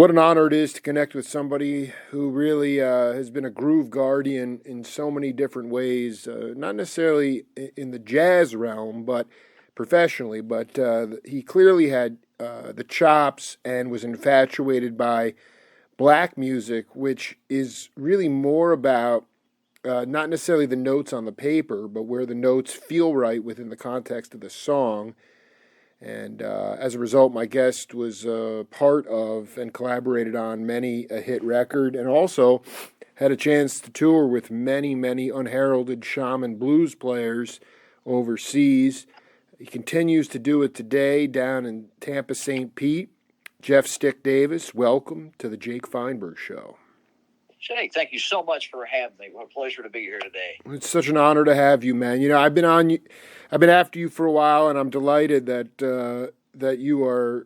What an honor it is to connect with somebody who really has been a groove guardian in so many different ways, not necessarily in the jazz realm, but professionally. But he clearly had the chops and was infatuated by black music, which is really more about not necessarily the notes on the paper, but where the notes feel right within the context of the song. And as a result, my guest was part of and collaborated on many a hit record, and also had a chance to tour with many, many unheralded shaman blues players overseas. He continues to do it today down in Tampa, St. Pete. Jeff Stick Davis, welcome to the Jake Feinberg Show. Jake, thank you so much for having me. What a pleasure to be here today. It's such an honor to have you, man. You know, I've been after you for a while, and I'm delighted that you are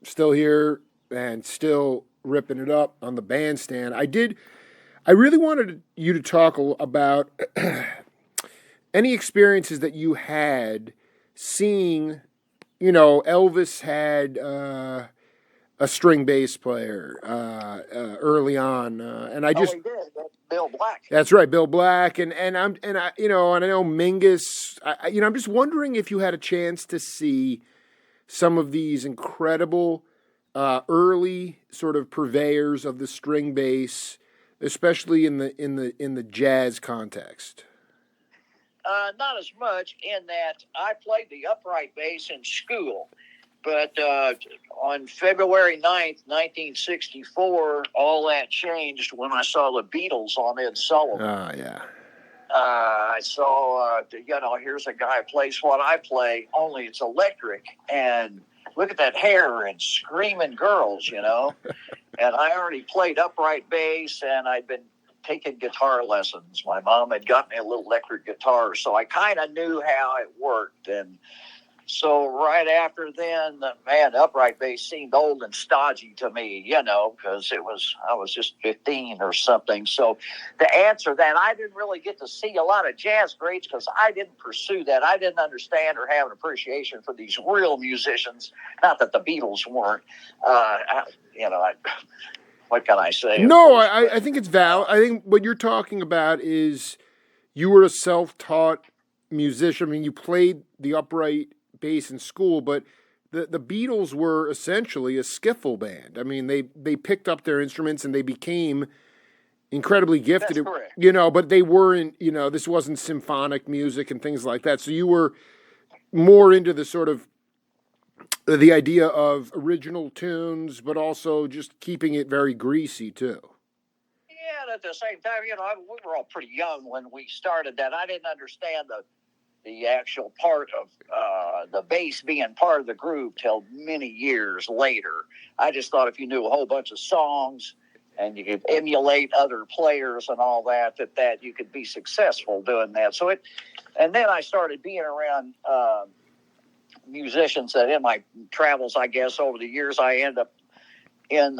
still here and still ripping it up on the bandstand. I really wanted you to talk about any experiences that you had seeing. You know, Elvis had a string bass player early on, and I just he did. That's Bill Black. That's right, Bill Black, and I know Mingus. I'm just wondering if you had a chance to see some of these incredible early sort of purveyors of the string bass, especially in the jazz context. Not as much in that I played the upright bass in school. But on February 9th, 1964, all that changed when I saw the Beatles on Ed Sullivan. Oh, yeah. I saw, here's a guy who plays what I play, only it's electric. And look at that hair and screaming girls, And I already played upright bass, and I'd been taking guitar lessons. My mom had got me a little electric guitar, so I kind of knew how it worked. And so right after then, upright bass seemed old and stodgy to me, because I was just 15 or something. So to answer that, I didn't really get to see a lot of jazz greats because I didn't pursue that. I didn't understand or have an appreciation for these real musicians. Not that the Beatles weren't. What can I say? No, I think it's valid. I think what you're talking about is you were a self-taught musician. I mean, you played the upright bass in school, but the Beatles were essentially a skiffle band. I mean, they picked up their instruments and they became incredibly gifted. That's correct. But they weren't, this wasn't symphonic music and things like that. So you were more into the sort of the idea of original tunes, but also just keeping it very greasy too. Yeah, and at the same time, we were all pretty young when we started that. I didn't understand the actual part of the bass being part of the groove till many years later. I just thought if you knew a whole bunch of songs and you could emulate other players and all that you could be successful doing that. And then I started being around musicians that in my travels, I guess, over the years, I ended up in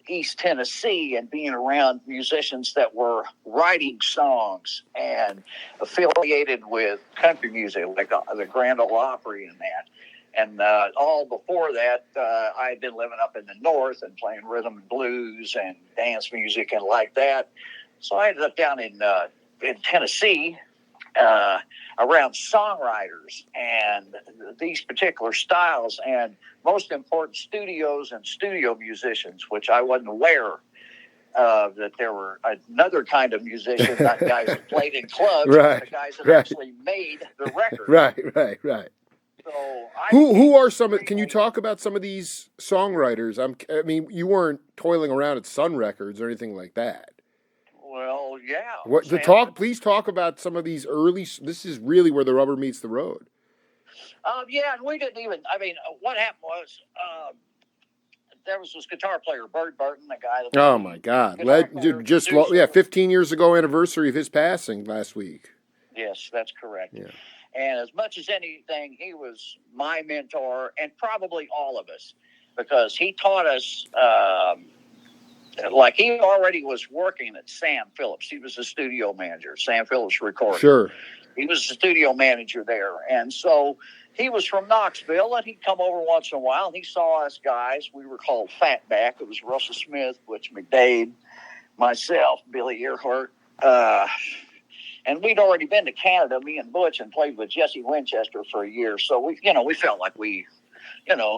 East Tennessee and being around musicians that were writing songs and affiliated with country music, like the Grand Ole Opry and that. And all before that, I had been living up in the north and playing rhythm and blues and dance music and like that. So I ended up down in Tennessee around songwriters and these particular styles, and most important, studios and studio musicians, which I wasn't aware of, that there were another kind of musician, not guys that played in clubs, right, but the guys that actually made the record. Right. So who are some? Can you talk about some of these songwriters? I mean, you weren't toiling around at Sun Records or anything like that. Well, yeah. Please talk about some of these early. This is really where the rubber meets the road. Yeah, and we didn't even. I mean, what happened was there was this guitar player, Bert Burton, the guy that. Oh my God! 15 years ago, anniversary of his passing last week. Yes, that's correct. Yeah. And as much as anything, he was my mentor, and probably all of us, because he taught us. Like he already was working at Sam Phillips. He was a studio manager, Sam Phillips Recording. Sure. He was the studio manager there. And so he was from Knoxville, and he'd come over once in a while, and he saw us guys. We were called Fatback. It was Russell Smith, Butch McDade, myself, Billy Earhart. And we'd already been to Canada, me and Butch, and played with Jesse Winchester for a year. So we felt like we,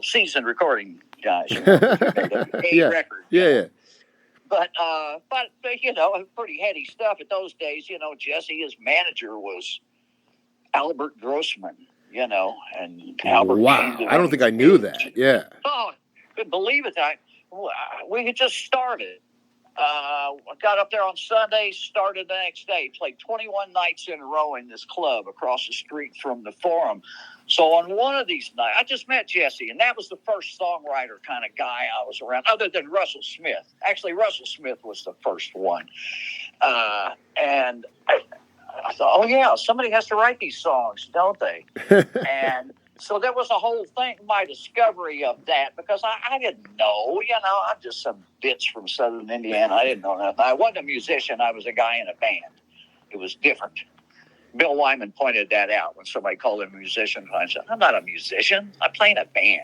seasoned recording guys. Yeah. Record. Yeah. But pretty heady stuff at those days. Jesse, his manager was Albert Grossman, and Albert. Wow. I don't think I knew that. Yeah. Oh, couldn't believe it. We had just started. Got up there on Sunday, started the next day, played 21 nights in a row in this club across the street from the Forum. So on one of these nights, I just met Jesse, and that was the first songwriter kind of guy I was around, other than Russell Smith. Actually, Russell Smith was the first one. And I thought, oh, yeah, somebody has to write these songs, don't they? And so there was a whole thing, my discovery of that, because I didn't know, I'm just some bitch from southern Indiana. I didn't know nothing. I wasn't a musician. I was a guy in a band. It was different. Bill Wyman pointed that out when somebody called him a musician. I said, I'm not a musician. I play in a band.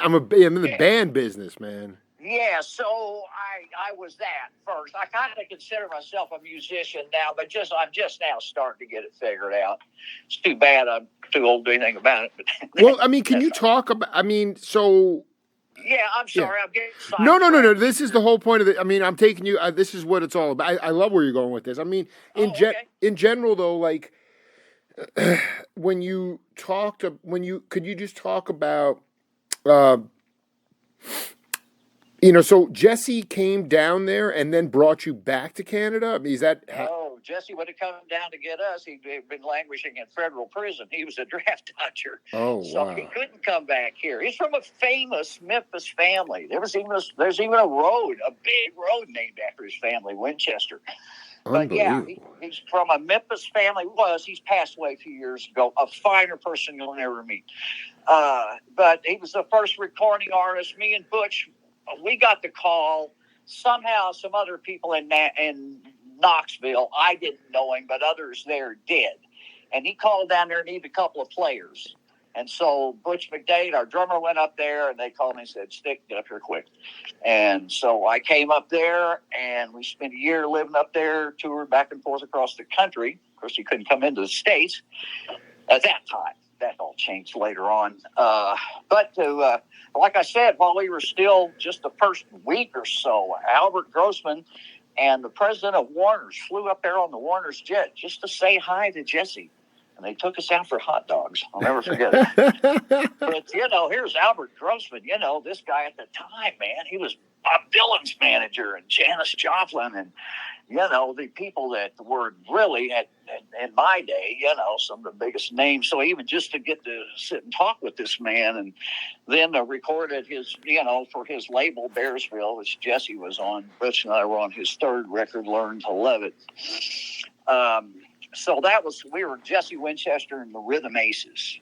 I'm in the band business, man. Yeah, so I was that first. I kind of consider myself a musician now, but I'm just now starting to get it figured out. It's too bad I'm too old to do anything about it. But well, can you talk about? So. Yeah, I'm sorry. Yeah. I'm getting sidetracked. No. This is the whole point of it. I'm taking you. This is what it's all about. I love where you're going with this. In general, though, like when you could you just talk about. So Jesse came down there and then brought you back to Canada? Is that... No, Jesse would have come down to get us. He'd been languishing in federal prison. He was a draft dodger. Oh, so wow. He couldn't come back here. He's from a famous Memphis family. There's even a road, a big road named after his family, Winchester. But yeah, he's from a Memphis family. He's passed away a few years ago. A finer person you'll never meet. But he was the first recording artist. Me and Butch, we got the call. Somehow some other people in Knoxville, I didn't know him, but others there did. And he called down there and needed a couple of players. And so Butch McDade, our drummer, went up there, and they called me and said, Stick, get up here quick. And so I came up there, and we spent a year living up there, toured back and forth across the country. Of course, he couldn't come into the States at that time. That all changed later on. But like I said, while we were still just the first week or so, Albert Grossman and the president of Warner's flew up there on the Warner's jet just to say hi to Jesse. And they took us out for hot dogs. I'll never forget it. But, here's Albert Grossman. This guy at the time, man, he was Bob Dylan's manager and Janis Joplin and, the people that were really, in my day, some of the biggest names. So even just to get to sit and talk with this man and then recorded his, for his label, Bearsville, which Jesse was on. Butch and I were on his third record, Learn to Love It. So we were Jesse Winchester and the Rhythm Aces.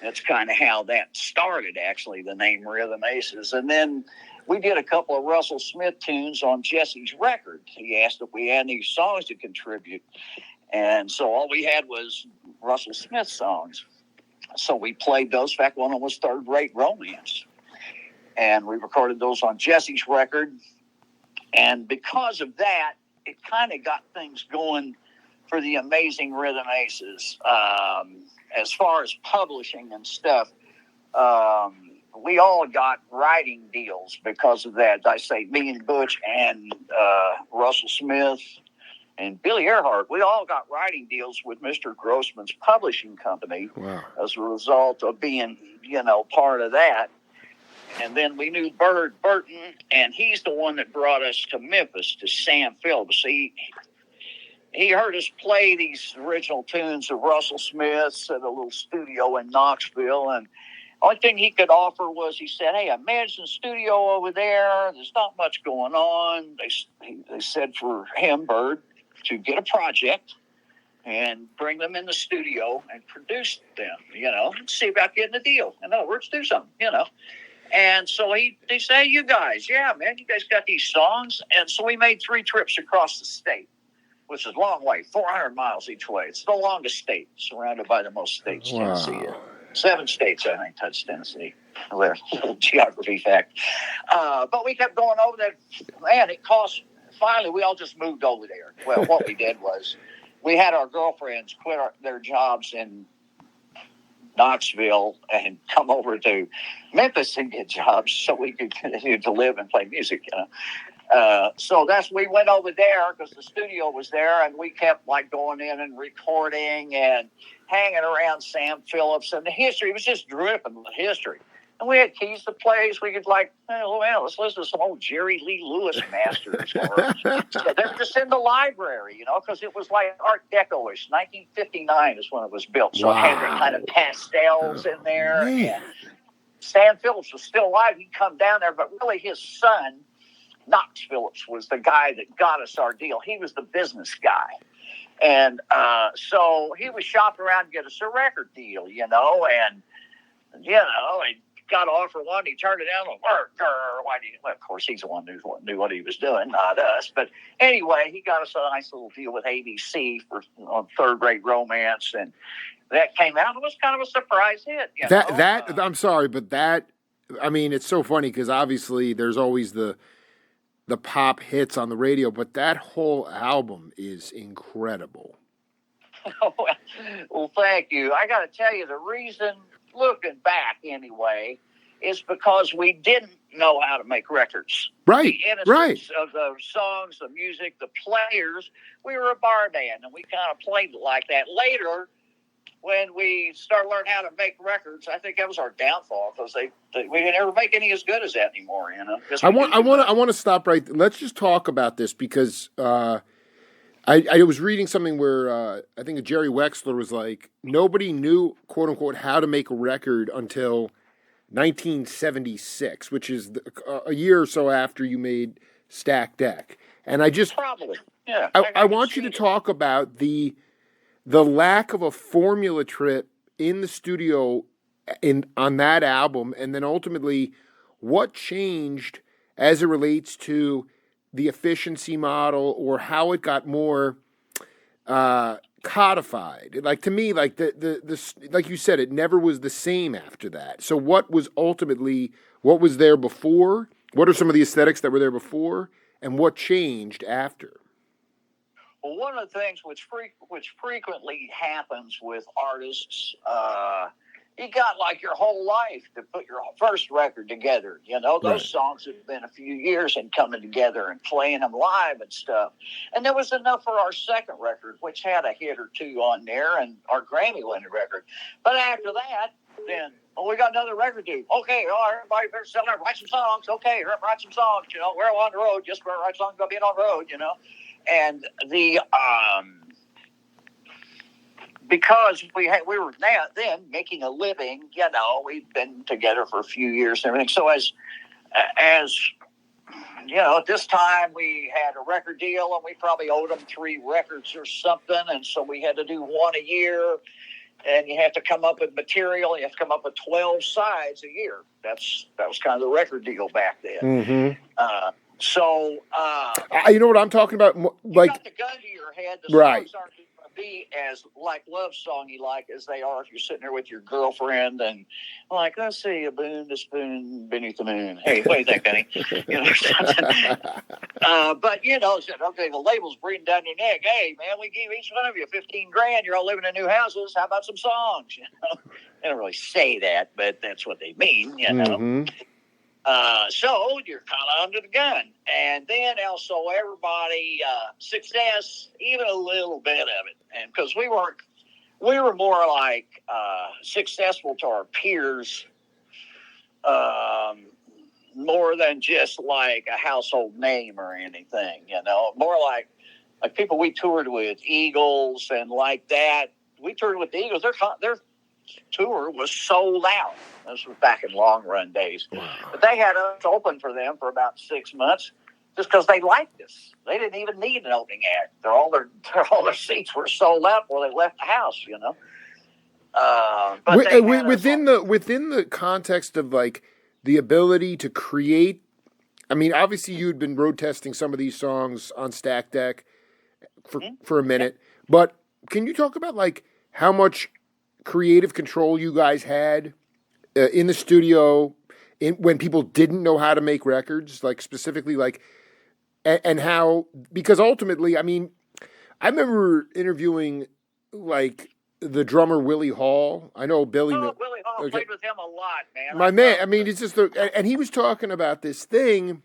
That's kind of how that started, actually, the name Rhythm Aces. And then we did a couple of Russell Smith tunes on Jesse's record. He asked if we had any songs to contribute. And so all we had was Russell Smith songs. So we played those. In fact, one of them was Third Rate Romance. And we recorded those on Jesse's record. And because of that, it kind of got things going for the Amazing Rhythm Aces. As far as publishing and stuff, we all got writing deals because of that. I say me and Butch and Russell Smith and Billy Earhart, we all got writing deals with Mr. Grossman's publishing company. Wow. As a result of being, part of that. And then we knew Bird Burton, and he's the one that brought us to Memphis, to Sam Phillips. He heard us play these original tunes of Russell Smith's at a little studio in Knoxville, and the only thing he could offer was, he said, hey, I managed a studio over there. There's not much going on. They said for him, Bird, to get a project and bring them in the studio and produce them, see about getting a deal. In other words, do something, And so they say, you guys, yeah, man, you guys got these songs. And so we made 3 trips across the state which is a long way, 400 miles each way. It's the longest state, surrounded by the most states Tennessee is. 7 states, I think, touch Tennessee. A little geography fact. But we kept going over there. Man, it cost, finally, we all just moved over there. Well, what we did was we had our girlfriends quit their jobs in Knoxville and come over to Memphis and get jobs so we could continue to live and play music, you know. So we went over there because the studio was there, and we kept like going in and recording and hanging around Sam Phillips, and the history was just dripping with history. And we had keys to place. We could like, oh man, let's listen to some old Jerry Lee Lewis masters. So they're just in the library, you know, because it was like Art Deco-ish. 1959 is when it was built. So it had the kind of pastels in there. And Sam Phillips was still alive. He'd come down there, but really his son, Knox Phillips, was the guy that got us our deal. He was the business guy. And so he was shopping around to get us a record deal, you know, and, you know, he got to offer one. He turned it down. Well, of course, he's the one who knew what he was doing, not us. But anyway, he got us a nice little deal with ABC for Third Rate Romance, and that came out. It was kind of a surprise hit. You know? I'm sorry, but that, I mean, it's so funny because obviously there's always the pop hits on the radio, but that whole album is incredible. Well, thank you. I got to tell you, the reason, looking back anyway, is because we didn't know how to make records. Right, the innocence of the songs, the music, the players. We were a bar band, and we kind of played it like that. Later, when we started learning how to make records, I think that was our downfall because we didn't ever make any as good as that anymore. You know, I want to stop right. Let's just talk about this because I was reading something where I think Jerry Wexler was like, nobody knew, quote unquote, how to make a record until 1976, which is a year or so after you made Stack Deck. And I just probably, yeah. I want you to talk about the lack of a formula trip in the studio on that album, and then ultimately what changed as it relates to the efficiency model or how it got more codified. Like, to me, like the like you said, it never was the same after that. So what was there before? What are some of the aesthetics that were there before, and what changed after? Well, one of the things which frequently happens with artists, you got like your whole life to put your first record together. You know, those songs have been a few years in coming together and playing them live and stuff. And there was enough for our second record, which had a hit or two on there, and our Grammy-winning record. But after that, then, we got another record due. Okay, all right, everybody better settle down, write some songs. Okay, write some songs. You know, we're on the road. Just write songs about being on the road, you know. And because we were then making a living, you know, we've been together for a few years and everything. So as you know, at this time we had a record deal and we probably owed them 3 records or something, and so we had to do one a year. And you have to come up with material. You have to come up with 12 sides a year. That was kind of the record deal back then. Mm-hmm. So, you know what I'm talking about? Like, you got the gun to your head. The songs aren't going to be as like love songy like as they are if you're sitting there with your girlfriend and like, let's see, a boon to spoon beneath the moon. Hey, what do you think, honey? You know, something. But you know, said, okay, the label's breathing down your neck. Hey, man, we give each one of you $15,000. You're all living in new houses. How about some songs? You know, they don't really say that, but that's what they mean. You know. Mm-hmm. So you're kind of under the gun. And then also everybody, success, even a little bit of it. And because we were more like successful to our peers, more than just like a household name or anything, you know, more like people we toured with, Eagles and like that. We toured with the Eagles. Their tour was sold out. This was back in long run days. Wow. But they had us open for them for about 6 months just because they liked us. They didn't even need an opening act. All their seats were sold out before they left the house, you know. But within the context of like the ability to create, I mean, obviously you'd been road testing some of these songs on Stack Deck. for a minute. But can you talk about like how much creative control you guys had in the studio when people didn't know how to make records, like specifically like and how, because ultimately, I mean, I remember interviewing like the drummer Willie Hall. I know Billy. Oh, Willie Hall, okay, played with him a lot, man. my man. I mean, it's just and he was talking about this thing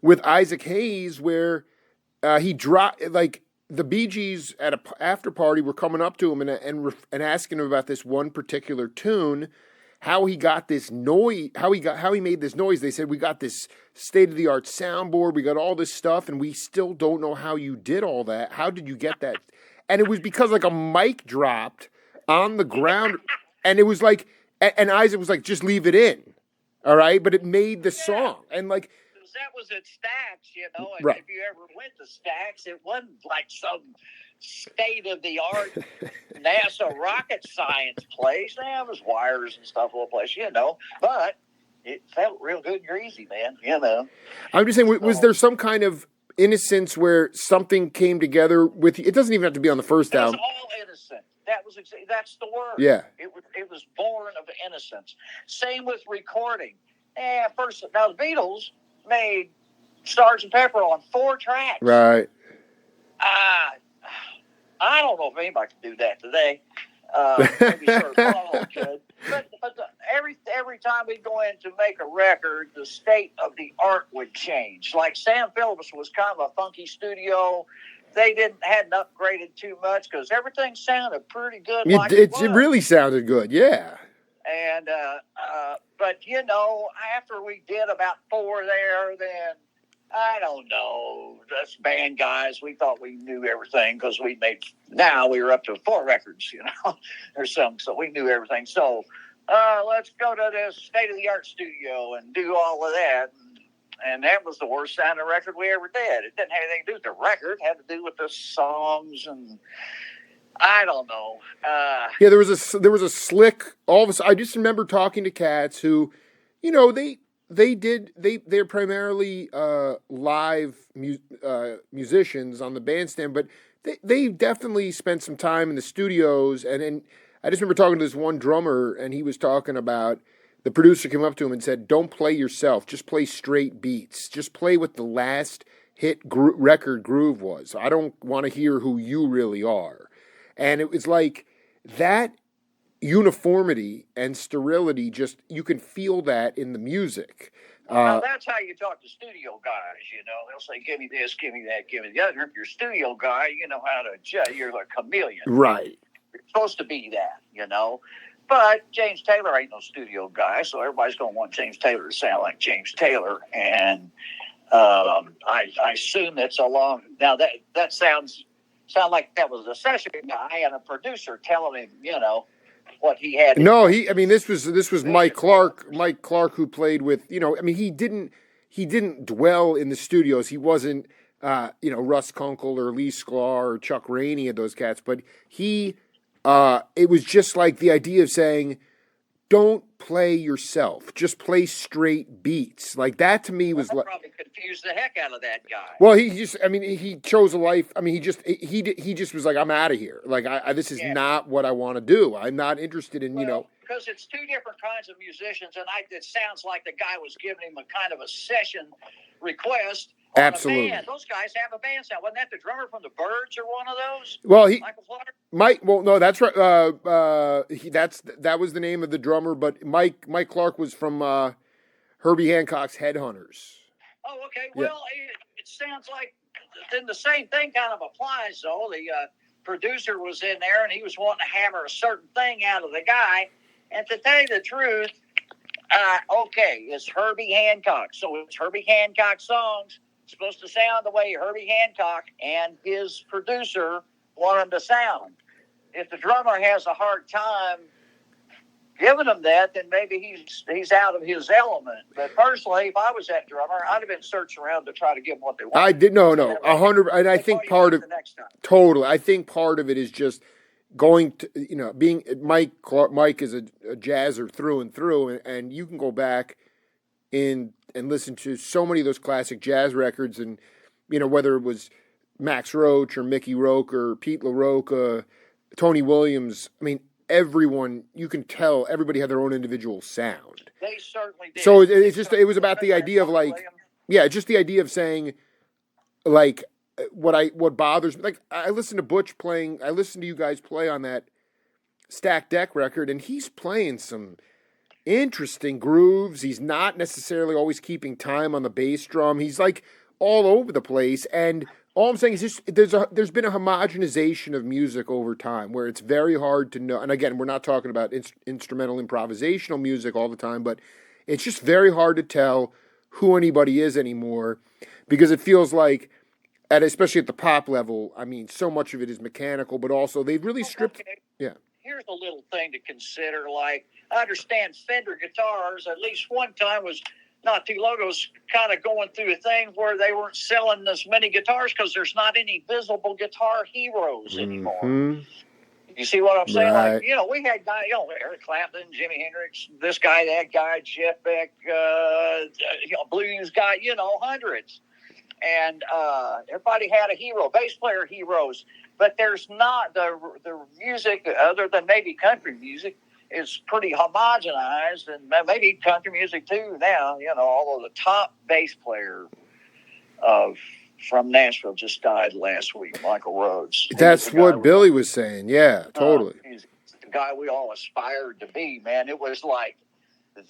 with Isaac Hayes where he dropped like the Bee Gees at a after party were coming up to him and asking him about this one particular tune, how he got this noise, how he made this noise. They said, we got this state of the art soundboard, we got all this stuff, and we still don't know how you did all that. How did you get that? And it was because like a mic dropped on the ground, and it was like, and Isaac was like, just leave it in, all right. But it made the song, and like. That was at Stax, you know, and right. If you ever went to Stax, it wasn't like some state-of-the-art NASA rocket science place. There was wires and stuff all place, you know, but it felt real good and greasy, man, you know. I'm just saying, was there some kind of innocence where something came together with you? It doesn't even have to be on the first album. It was all innocent. That's the word. Yeah. It was born of innocence. Same with recording. Now the Beatles made Sgt. Pepper on 4 tracks. Right. I don't know if anybody can do that today. Maybe Sir Paul could. But every time we go in to make a record, the state of the art would change. Like Sam Phillips was kind of a funky studio. They hadn't upgraded too much because everything sounded pretty good. It really sounded good, yeah. And but you know, after we did about 4 there, then I don't know. Us band guys, we thought we knew everything because we were up to 4 records, you know, or something. So we knew everything. So let's go to this state of the art studio and do all of that. And that was the worst sounding record we ever did. It didn't have anything to do with the record; it had to do with the songs and. I don't know. Yeah, there was a slick. All of a sudden, I just remember talking to cats who, you know, they're primarily live musicians on the bandstand, but they definitely spent some time in the studios. And I just remember talking to this one drummer, and he was talking about the producer came up to him and said, "Don't play yourself. Just play straight beats. Just play what the last hit record groove was. I don't want to hear who you really are." And it was like that uniformity and sterility, just you can feel that in the music. Well, that's how you talk to studio guys, you know. They'll say, give me this, give me that, give me the other. If you're a studio guy, you know how to judge. You're a chameleon. Right. You're supposed to be that, you know. But James Taylor ain't no studio guy, so everybody's going to want James Taylor to sound like James Taylor. And I assume that's along. Now, that sound like that was a session guy and a producer telling him, you know, what he had. No, this was Mike Clark. Mike Clark, who played with, you know, I mean, he didn't dwell in the studios. He wasn't, you know, Russ Kunkel or Lee Sklar or Chuck Rainey and those cats, but it was just like the idea of saying, don't play yourself, just play straight beats. Like that to me was like probably confused the heck out of that guy. Well, he chose a life. I mean, he just was like, I'm out of here. Like this is not what I want to do. I'm not interested in, you know. Because it's 2 different kinds of musicians, and it sounds like the guy was giving him a kind of a session request. Absolutely. Those guys have a band sound. Wasn't that the drummer from the Byrds or one of those? Well, Michael Flutter? Mike. Well, no, that's right. That was the name of the drummer, but Mike Clark was from Herbie Hancock's Headhunters. Oh, okay. Well, it sounds like then the same thing kind of applies, though. The producer was in there, and he was wanting to hammer a certain thing out of the guy. And to tell you the truth, it's Herbie Hancock. So it's Herbie Hancock songs. Supposed to sound the way Herbie Hancock and his producer want them to sound. If the drummer has a hard time giving him that, then maybe he's out of his element. But personally, if I was that drummer, I'd have been searching around to try to give them what they want. I did 100, and I think part of totally. I think part of it is just going to, you know, being Mike is a jazzer through and through, and you can go back and listen to so many of those classic jazz records, and you know, whether it was Max Roach or Mickey Rourke or Pete LaRocca, Tony Williams. I mean, everyone, you can tell everybody had their own individual sound. They certainly did. So it was about the idea of like, yeah, just the idea of saying like what bothers me. Like I listen to you guys play on that Stacked Deck record, and he's playing some interesting grooves. He's not necessarily always keeping time on the bass drum. He's like all over the place. And all I'm saying is just there's been a homogenization of music over time where it's very hard to know. And again, we're not talking about instrumental improvisational music all the time, but it's just very hard to tell who anybody is anymore because it feels like, especially at the pop level, I mean, so much of it is mechanical, but also they've really stripped. Okay. Yeah. Here's a little thing to consider. Like, I understand Fender guitars, at least one time was not too long ago, was kind of going through a thing where they weren't selling as many guitars because there's not any visible guitar heroes anymore. Mm-hmm. You see what I'm saying? Right. Like, we had guys, Eric Clapton, Jimi Hendrix, this guy, that guy, Jeff Beck, blues guy, hundreds. And everybody had a hero, bass player heroes. But there's not the music, other than maybe country music, is pretty homogenized, and maybe country music too now. Although the top bass player from Nashville just died last week, Michael Rhodes. That's what Billy was saying. Yeah, totally. He's the guy we all aspired to be, man. It was like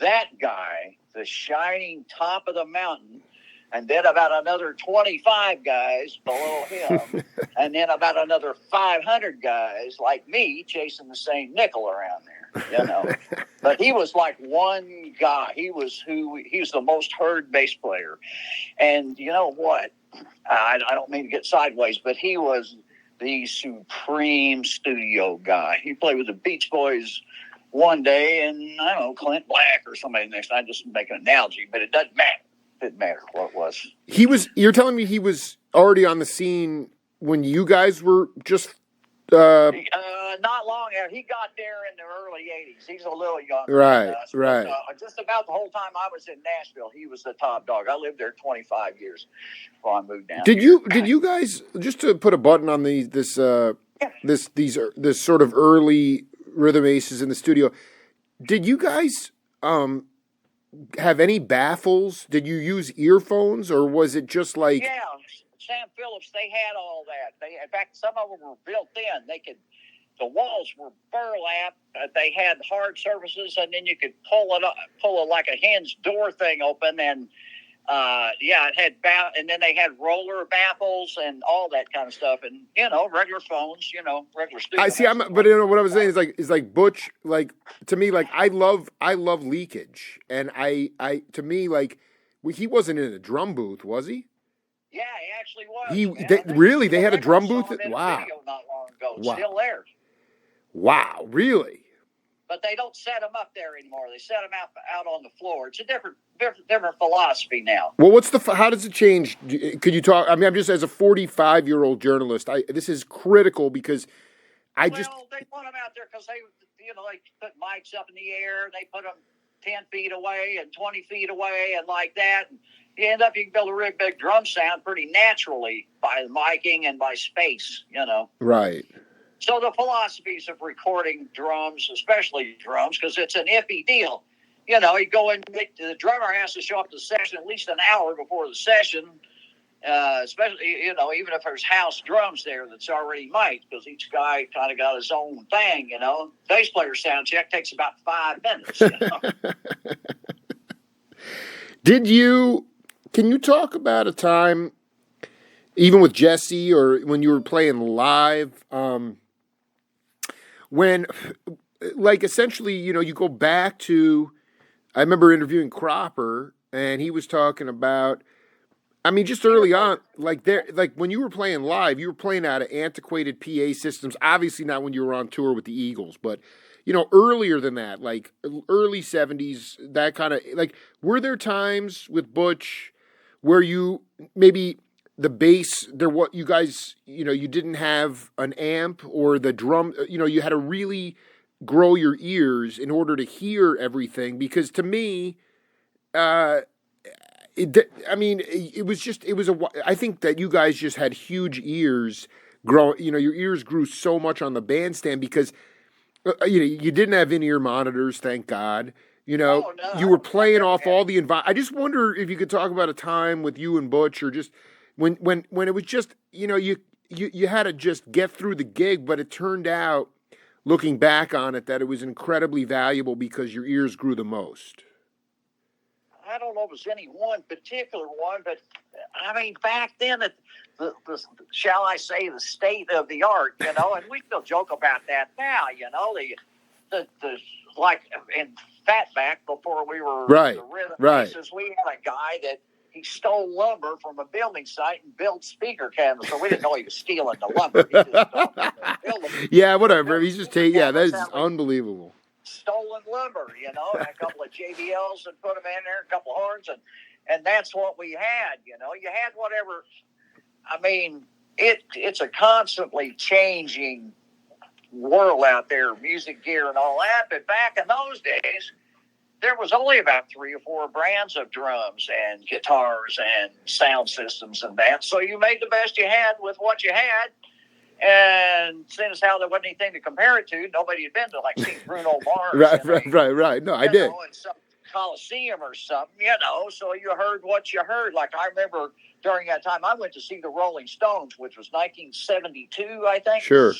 that guy, the shining top of the mountain, and then about another 25 guys below him, and then about another 500 guys like me chasing the same nickel around there, But he was like one guy. He was the most heard bass player. And you know what? I don't mean to get sideways, but he was the supreme studio guy. He played with the Beach Boys one day, and I don't know, Clint Black or somebody the next. I just make an analogy, but it doesn't matter. Didn't matter what it was. You're telling me he was already on the scene when you guys were just not long after. He got there in the early 80s. He's a little younger right than us, right but, just about the whole time I was in Nashville, he was the top dog. I lived there 25 years before I moved down. Did you guys, just to put a button on this sort of early rhythm aces in the studio, did you guys have any baffles? Did you use earphones, or was it just like? Yeah, Sam Phillips. They had all that. In fact, some of them were built in. The walls were burlap. They had hard surfaces, and then you could pull like a hinge door thing open, and it had and then they had roller baffles and all that kind of stuff, and regular phones, regular studio. I see. But what I was saying is like Butch. Like, to me, like I love leakage, and to me, like he wasn't in a drum booth, was he? Yeah, he actually was. They had a drum booth. Wow. Not long ago. Wow. Still there. Wow, really? But they don't set them up there anymore. They set them out on the floor. It's a different philosophy now. Well, how does it change? Could you talk? I mean, I'm just, as a 45-year-old journalist, this is critical because they put them out there because they put mics up in the air. They put them 10 feet away and 20 feet away and like that. And you can build a really big drum sound pretty naturally by miking and by space, Right. So the philosophies of recording drums, especially drums, because it's an iffy deal. You go in, the drummer has to show up to the session at least an hour before the session, especially, even if there's house drums there that's already mic'd, because each guy kind of got his own thing, Bass player sound check takes about 5 minutes. Can you talk about a time, even with Jesse or when you were playing live, when, like, essentially, you go back to, I remember interviewing Cropper, and he was talking about, I mean, just early on, like when you were playing live, you were playing out of antiquated PA systems, obviously not when you were on tour with the Eagles, but, earlier than that, like early 70s, that kind of, like, were there times with Butch where you maybe the bass, what you guys, you didn't have an amp, or the drum, you had to really grow your ears in order to hear everything? Because to me, I mean, I think that you guys just had huge ears grow. You know, your ears grew so much on the bandstand because you didn't have in-ear monitors, thank God. You know, Oh no, you were I playing never off had. all the I just wonder if you could talk about a time with you and Butch, or just when it was just you had to just get through the gig, but it turned out, looking back on it, that it was incredibly valuable because your ears grew the most. I don't know if it was any one particular one, but I mean, back then, the shall I say, the state of the art, and we still joke about that now, the like in Fatback before we were Right, the rhythm right. bases, we had a guy that he stole lumber from a building site and built speaker cabinets. So we didn't know he was stealing the lumber. He just built them. Yeah, whatever. He's just taking. Yeah, that Cabinets is out of unbelievable. stolen lumber, and a couple of JBLs and put them in there, a couple of horns, and that's what we had. You had whatever. I mean, it's a constantly changing world out there, music gear and all that. But back in those days, there was only about 3 or 4 brands of drums and guitars and sound systems and that. So you made the best you had with what you had. And seeing as how there wasn't anything to compare it to, nobody had been to see Bruno Mars. Right. No, I did. In some Coliseum or something, so you heard what you heard. Like I remember during that time, I went to see the Rolling Stones, which was 1972, I think. Sure.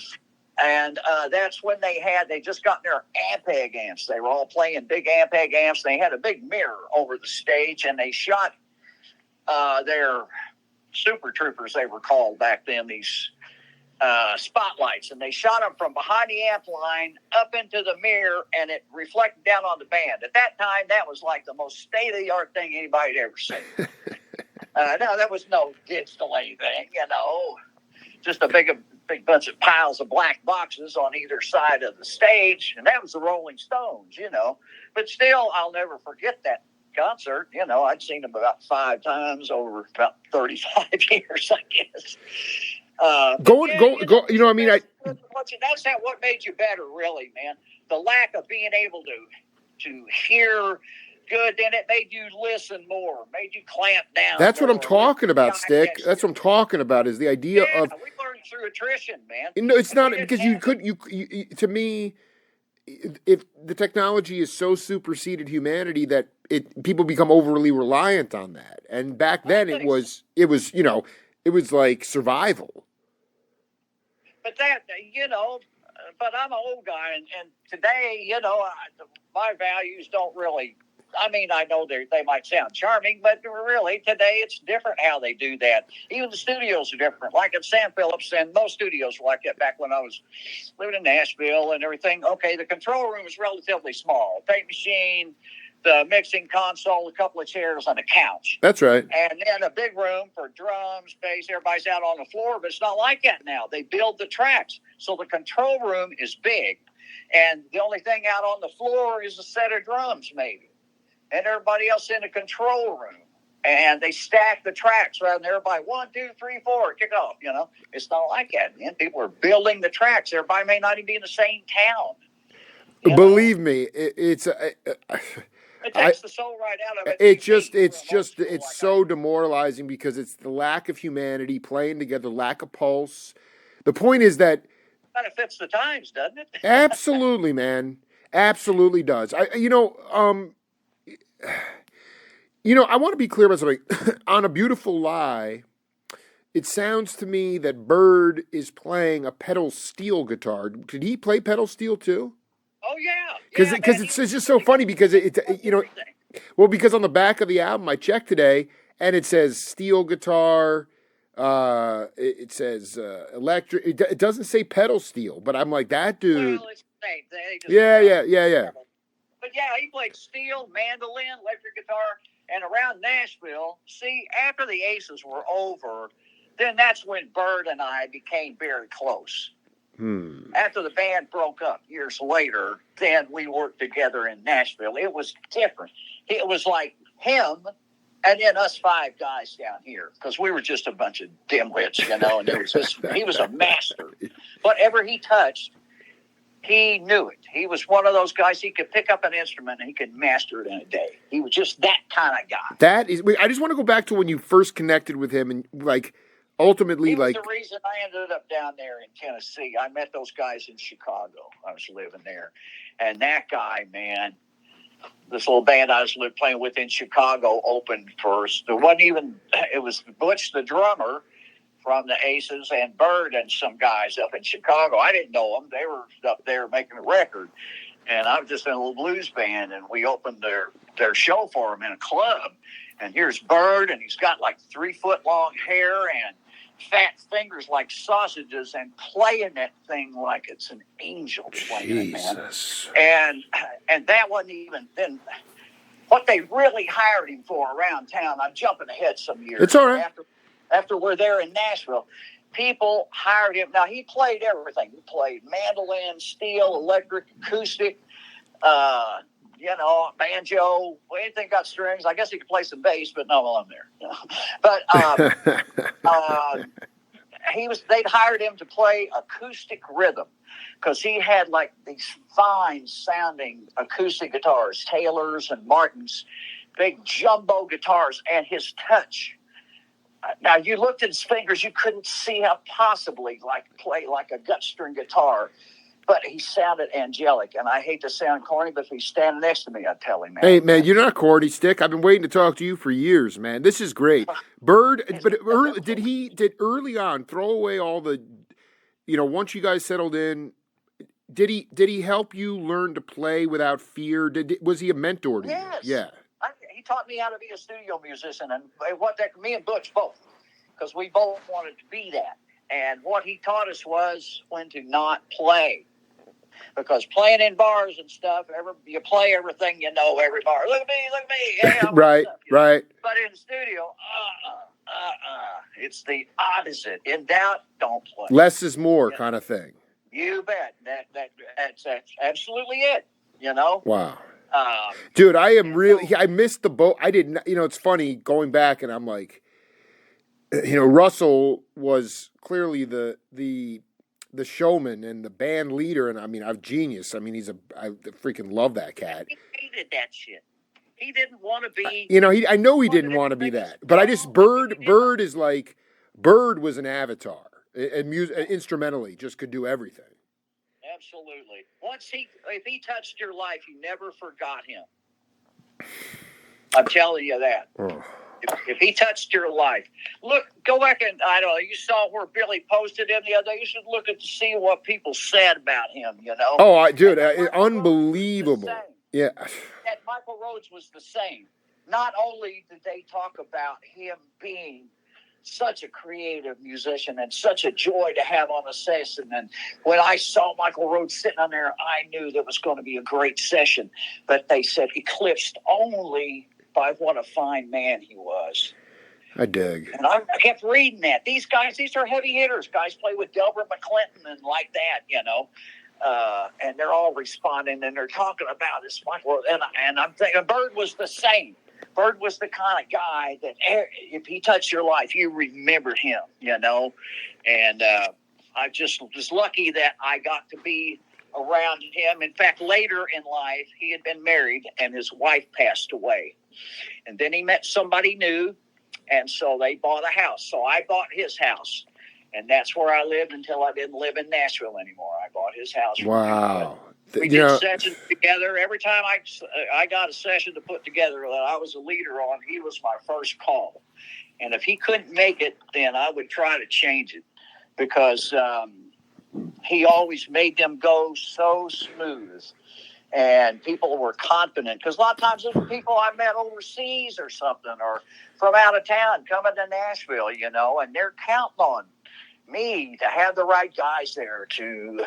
And that's when they just got their Ampeg amps. They were all playing big Ampeg amps. They had a big mirror over the stage, and they shot their Super Troopers, they were called back then, these spotlights, and they shot them from behind the amp line up into the mirror, and it reflected down on the band. At that time, that was like the most state-of-the-art thing anybody had ever seen. No, there was no digital anything, just a big bunch of piles of black boxes on either side of the stage, and that was the Rolling Stones, But still, I'll never forget that concert. I'd seen them about 5 times over about 35 years, I guess. Go. I mean, that's not what made you better, really, man. The lack of being able to hear good, then it made you listen more, made you clamp down. That's what I'm talking about, Stick. That's what I'm talking about. Is the idea of we learned through attrition, man. No, it's not because you to me, if the technology is so superseded humanity that people become overly reliant on that, and back then it was like survival. But but I'm an old guy, and today, my values don't really. I mean, I know they might sound charming, but really today it's different how they do that. Even the studios are different. Like at Sam Phillips, and most studios were like that back when I was living in Nashville and everything. Okay, the control room is relatively small. Tape machine, the mixing console, a couple of chairs, and a couch. That's right. And then a big room for drums, bass. Everybody's out on the floor, but it's not like that now. They build the tracks. So the control room is big. And the only thing out on the floor is a set of drums, maybe. And everybody else in the control room. And they stack the tracks rather than everybody 1, 2, 3, 4, kick off. It's not like that, man. People are building the tracks. Everybody may not even be in the same town. Believe me, it's. It takes the soul right out of it. It's so demoralizing because it's the lack of humanity playing together, lack of pulse. The point is that kind of fits the times, doesn't it? Absolutely, man. Absolutely does. I want to be clear about something. On A Beautiful Lie, it sounds to me that Bird is playing a pedal steel guitar. Did he play pedal steel too? Oh yeah, because it's just so funny because because on the back of the album I checked today and it says steel guitar, it says electric. It doesn't say pedal steel, but I'm like that dude. Well, it's the same thing. Yeah. But yeah, he played steel, mandolin, electric guitar, and around Nashville. See, after the Aces were over, then that's when Bird and I became very close. After the band broke up years later, then we worked together in Nashville. It was different. It was like him and then us 5 guys down here because we were just a bunch of dimwits, and it was he was a master. Whatever he touched, He knew it. He was one of those guys. He could pick up an instrument and he could master it in a day. He was just that kind of guy. That is. I just want to go back to when you first connected with him, and like ultimately, He was like the reason I ended up down there in Tennessee. I met those guys in Chicago. I was living there, and that guy, man, this little band I was playing with in Chicago opened first. There wasn't even. It was Butch, the drummer, from the Aces, and Bird and some guys up in Chicago. I didn't know them. They were up there making a record. And I was just in a little blues band, and we opened their show for them in a club. And here's Bird, and he's got like 3-foot long hair and fat fingers like sausages and playing that thing like it's an angel playing, Jesus. man. And that wasn't even then. What they really hired him for around town, I'm jumping ahead some years. It's all right. After we're there in Nashville, people hired him. Now, he played everything. He played mandolin, steel, electric, acoustic, banjo, anything got strings. I guess he could play some bass, but no, I'm there. But they'd hired him to play acoustic rhythm because he had like these fine sounding acoustic guitars, Taylor's and Martin's, big jumbo guitars, and his touch. Now, you looked at his fingers, you couldn't see how possibly play like a gut string guitar, but he sounded angelic. And I hate to sound corny, but if he's standing next to me, I'd tell him, man. Hey, man, you're not corny, Stick. I've been waiting to talk to you for years, man. This is great. Bird, but did early on throw away all the, once you guys settled in, did he help you learn to play without fear? Was he a mentor to you? Yes. Yeah. He taught me how to be a studio musician, and me and Butch both, because we both wanted to be that. And what he taught us was when to not play, because playing in bars and stuff, you play everything, every bar. Look at me, yeah, right, right. But in the studio, it's the opposite. In doubt, don't play. Less is more, kind of thing. You bet. That's absolutely it. Wow. Dude, I missed the boat. I didn't, it's funny going back and I'm like, Russell was clearly the showman and the band leader. And I mean, I've genius. I mean, I freaking love that cat. He hated that shit. He didn't want to be, I know he didn't want to be that, but Bird was an avatar and instrumentally just could do everything. Absolutely. If he touched your life, you never forgot him. I'm telling you that. Oh. If he touched your life, go back and I don't know. You saw where Billy posted him the other day. You should look to see what people said about him. Oh, unbelievable. Yeah. And Michael Rhodes was the same. Not only did they talk about him being such a creative musician and such a joy to have on a session. And when I saw Michael Rhodes sitting on there, I knew there was going to be a great session. But they said eclipsed only by what a fine man he was. I dig. And I kept reading that. These are heavy hitters. Guys play with Delbert McClinton and like that, and they're all responding and they're talking about this Michael. And I'm thinking Bird was the same. Bird was the kind of guy that if he touched your life, you remembered him, And I just was lucky that I got to be around him. In fact, later in life, he had been married and his wife passed away. And then he met somebody new, and so they bought a house. So I bought his house, and that's where I lived until I didn't live in Nashville anymore. I bought his house. Wow. We did sessions together. Every time I got a session to put together that I was a leader on, he was my first call. And if he couldn't make it, then I would try to change it because he always made them go so smooth. And people were confident because a lot of times those were people I met overseas or something or from out of town coming to Nashville, and they're counting on me to have the right guys there to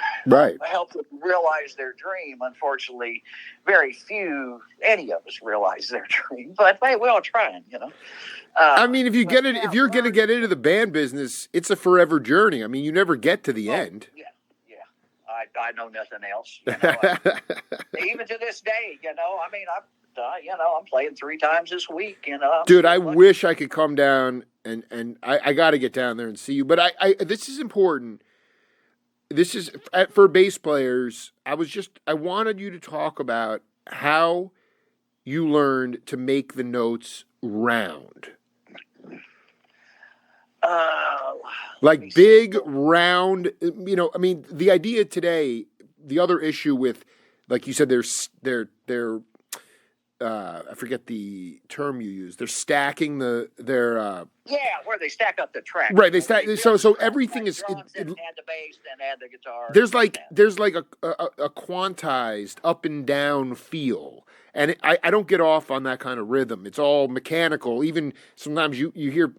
help them realize their dream. Unfortunately, very few, any of us realize their dream, but hey, we're all trying, I mean, if you're going to get into the band business, it's a forever journey. I mean, you never get to the end. Yeah. I know nothing else. Even to this day, I mean, I'm playing 3 times this week. Dude, I wish I could come down and I got to get down there and see you. But I this is important. this is for bass players. I wanted you to talk about how you learned to make the notes round. Like big, round, I mean, the idea today, the other issue with, like you said, they're I forget the term you use. They're stacking their where they stack up the track. Right, they stack. So everything is. Drums, then add the bass, then add the guitar. There's like a quantized up and down feel, and I don't get off on that kind of rhythm. It's all mechanical. Even sometimes you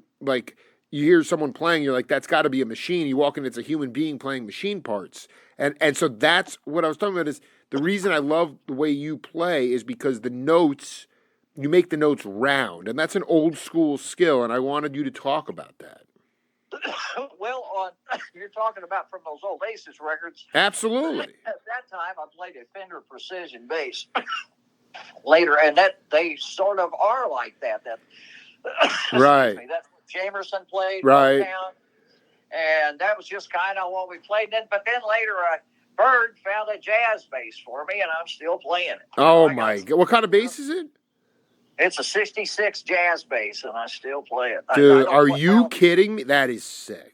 hear someone playing, you're like, that's got to be a machine. You walk in, it's a human being playing machine parts, and so that's what I was talking about. Is the reason I love the way you play is because you make the notes round, and that's an old school skill, and I wanted you to talk about that. Well, you're talking about from those old bassist records. Absolutely. At that time, I played a Fender Precision bass. Later, and that they sort of are like that. Right. That's what Jamerson played. Right. Downtown, and that was just kind of what we played. But then later, Bird found a jazz bass for me, and I'm still playing it. Oh, my God. What kind of bass is it? It's a 66 jazz bass, and I still play it. Dude, are you kidding me? That is sick.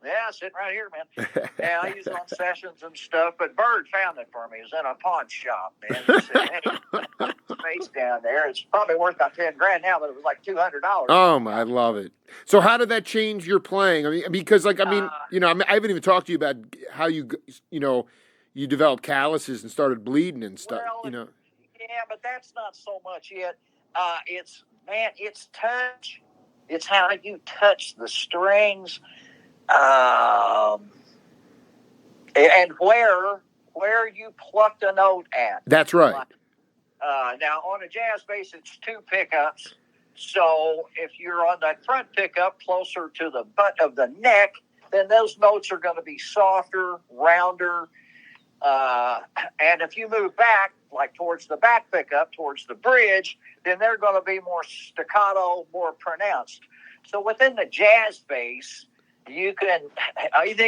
Yeah, sitting right here, man. Yeah, I use it on sessions and stuff, but Bird found it for me. It was in a pawn shop, man. He said, hey, bass down there. It's probably worth about $10,000 now, but it was like $200. Oh, my, I love it. So how did that change your playing? I mean, because, I haven't even talked to you about how you developed calluses and started bleeding and stuff, Yeah, but that's not so much yet. It's touch. It's how you touch the strings, and where you pluck the note at. That's right. Now on a jazz bass, it's 2 pickups. So if you're on that front pickup closer to the butt of the neck, then those notes are going to be softer, rounder. And if you move back, like towards the back pickup, towards the bridge, then they're going to be more staccato, more pronounced. So within the jazz bass, you can,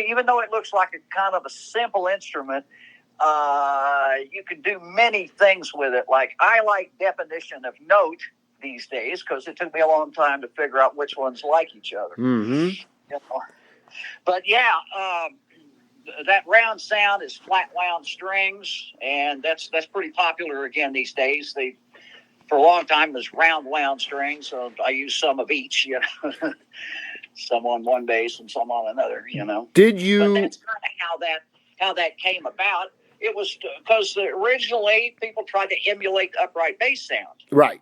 even though it looks like a kind of a simple instrument, you can do many things with it. Like I like definition of note these days because it took me a long time to figure out which ones like each other. Mm-hmm. But yeah, that round sound is flat wound strings, and that's pretty popular again these days. For a long time it was round wound strings, so I use some of each, some on one bass and some on another, Did you? But that's kind of how that came about. It was because originally people tried to emulate the upright bass sound, right?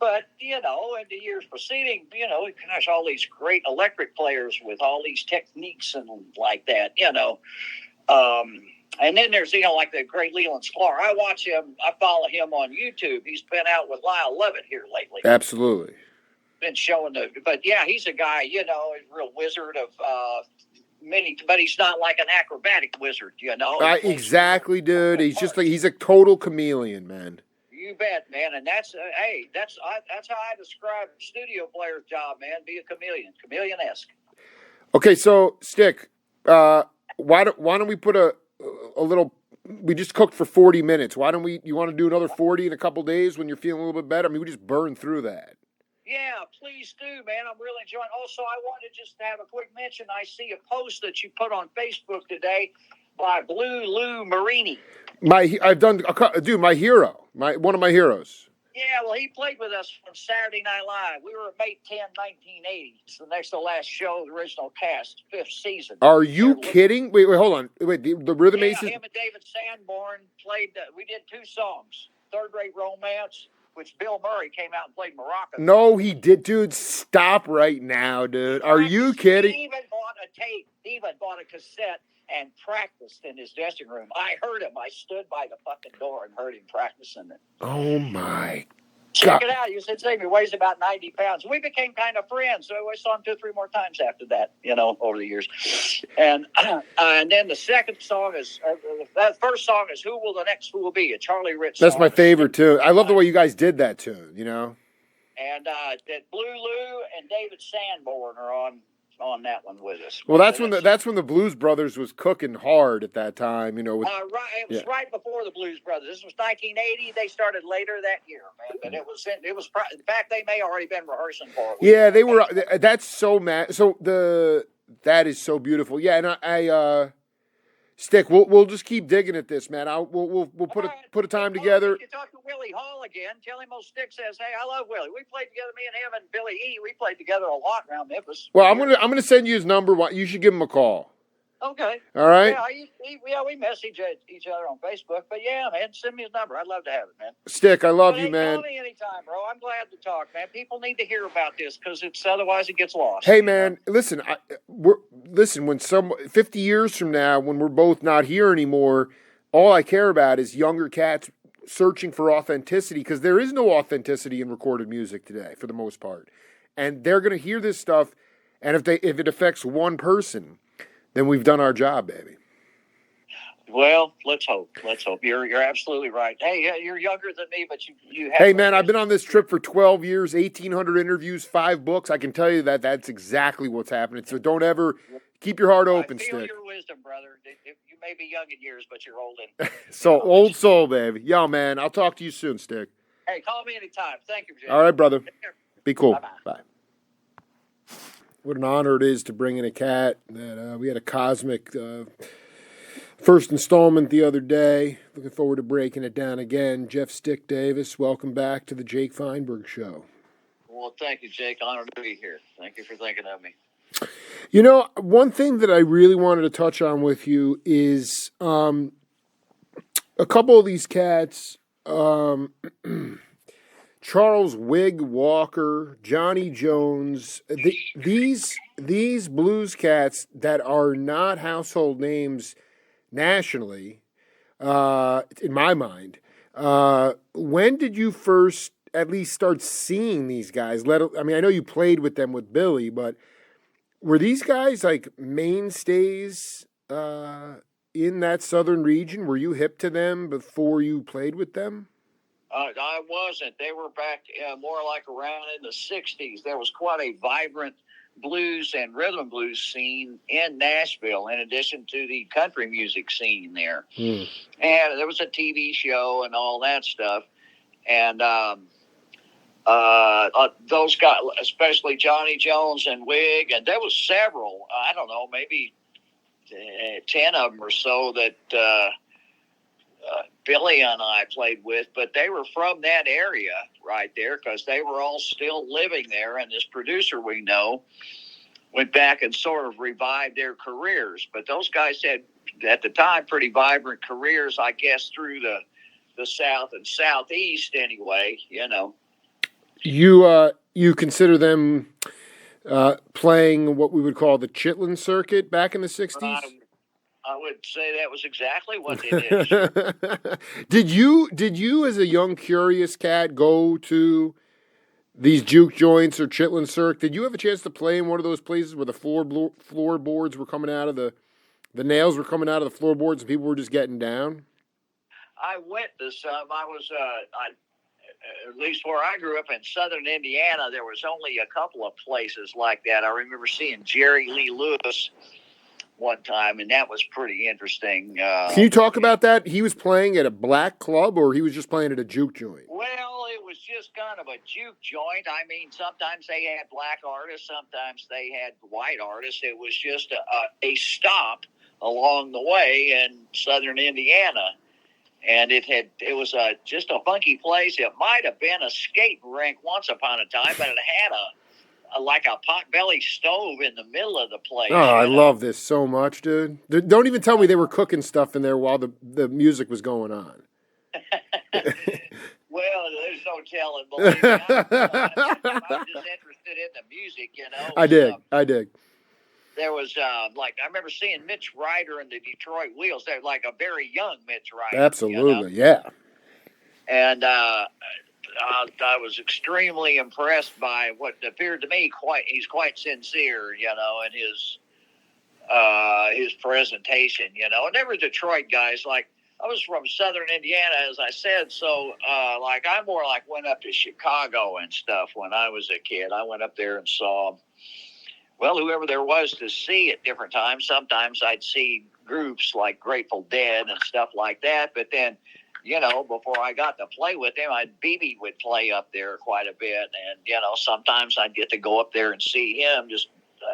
But in the years preceding, gosh, all these great electric players with all these techniques and like that, and then there's like the great Leland Sklar. I watch him. I follow him on YouTube. He's been out with Lyle Lovett here lately. Absolutely. Been showing but yeah, he's a guy, a real wizard of many, but he's not like an acrobatic wizard, Exactly, dude. He's just like, he's a total chameleon, man. You bet, man. And that's how I describe a studio player's job, man. Be a chameleon-esque. Okay, so Stick, why don't we put a little? We just cooked for 40 minutes. Why don't we? You want to do another 40 in a couple days when you're feeling a little bit better? I mean, we just burned through that. Yeah, please do, man. I'm really enjoying. Also, I wanted just to have a quick mention. I see a post that you put on Facebook today by Blue Lou Marini. My hero, one of my heroes. Yeah, well, he played with us on Saturday Night Live. We were at May 10, 1980. It's the next to last show of the original cast, 5th season. Are you kidding? Wait, hold on. Wait, the Rhythm Aces? Yeah, him and David Sanborn played, we did 2 songs, Third Rate Romance, which Bill Murray came out and played Morocco. No, he did. Dude, stop right now, dude. Are you kidding? He even bought a tape. He even bought a cassette and practiced in his dressing room. I heard him. I stood by the fucking door and heard him practicing it. Oh, my Check it out. You said he weighs about 90 pounds. We became kind of friends, so I saw him 2 or 3 more times after that, over the years. And then the second song is, that first song is Who Will the Next Fool Be? A Charlie Rich song. That's my favorite tune. I love the way you guys did that tune, And that Blue Lou and David Sanborn are on on that one with us. Well, that's when the Blues Brothers was cooking hard at that time. With, right, it was right before the Blues Brothers. This was 1980. They started later that year, man. But it was in fact they may have already been rehearsing for it. Yeah, they were. That's so mad. So that is so beautiful. Yeah, and I Stick, we'll just keep digging at this, man. We'll put a time together. If you talk to Willie Hall again, tell him old Stick says, "Hey, I love Willie. We played together, me and him and Billy E. We played together a lot around Memphis." Well, I'm gonna send you his number. You should give him a call. Okay. All right. Yeah, we message each other on Facebook, but yeah, man, send me his number. I'd love to have it, man. Stick, I love you, man. Call me anytime, bro. I'm glad to talk, man. People need to hear about this because otherwise it gets lost. Hey, man, listen. When 50 years from now, when we're both not here anymore, all I care about is younger cats searching for authenticity, because there is no authenticity in recorded music today, for the most part, and they're gonna hear this stuff, and if it affects one person, then we've done our job, baby. Well, let's hope. You're absolutely right. Hey, you're younger than me, but you have. Hey, man, I've been on this trip for 12 years, 1,800 interviews, 5 books. I can tell you that's exactly what's happening. So don't ever keep your heart open, Stick. I feel your wisdom, brother. You may be young in years, but you're old in. So old soul, baby. Yo, man, I'll talk to you soon, Stick. Hey, call me anytime. Thank you, Jay. All right, brother. Be cool. Bye-bye. Bye. What an honor it is to bring in a cat. That we had a cosmic first installment the other day. Looking forward to breaking it down again. Jeff Stick Davis, welcome back to the Jake Feinberg Show. Well, thank you, Jake. Honored to be here. Thank you for thinking of me. One thing that I really wanted to touch on with you is a couple of these cats. Charles Wig Walker, Johnny Jones, these blues cats that are not household names nationally, in my mind. When did you first at least start seeing these guys? I know you played with them with Billy, but were these guys like mainstays in that southern region? Were you hip to them before you played with them? I wasn't. They were back more like around in the 60s. There was quite a vibrant blues and rhythm and blues scene in Nashville, in addition to the country music scene there. And there was a TV show and all that stuff. And those guys, especially Johnny Jones and Wig, and there was several, I don't know, maybe 10 of them or so that Billy and I played with, but they were from that area right there because they were all still living there. And this producer we know went back and sort of revived their careers. But those guys had, at the time, pretty vibrant careers, I guess, through the South and Southeast anyway, You consider them playing what we would call the Chitlin circuit back in the 60s? I would say that was exactly what they did. Sure. Did you, as a young curious cat, go to these juke joints or Chitlin Cirque? Did you have a chance to play in one of those places where the floorboards were coming out of the nails were coming out of the floorboards and people were just getting down? I went to some. I was at least where I grew up in southern Indiana. There was only a couple of places like that. I remember seeing Jerry Lee Lewis one time, and that was pretty interesting. Can you talk about that? He was playing at a black club, or he was just playing at a juke joint? Well, it was just kind of a juke joint. I mean, sometimes they had black artists, sometimes they had white artists. It was just a stop along the way in southern Indiana, and it was just a funky place. It might have been a skating rink once upon a time, but it had like a potbelly stove in the middle of the place. Oh, I love this so much, dude. Don't even tell me they were cooking stuff in there while the music was going on. Well, there's no telling. Believe me, I'm just interested in the music, I dig. There was, I remember seeing Mitch Ryder and the Detroit Wheels. They're like a very young Mitch Ryder. Absolutely, yeah. And I was extremely impressed by what appeared to me he's quite sincere, in his presentation, and they were Detroit guys. Like, I was from southern Indiana, as I said, so I more went up to Chicago and stuff when I was a kid. I went up there and saw well, whoever there was to see at different times. Sometimes I'd see groups like Grateful Dead and stuff like that. But then, before I got to play with him, BB would play up there quite a bit. And, sometimes I'd get to go up there and see him just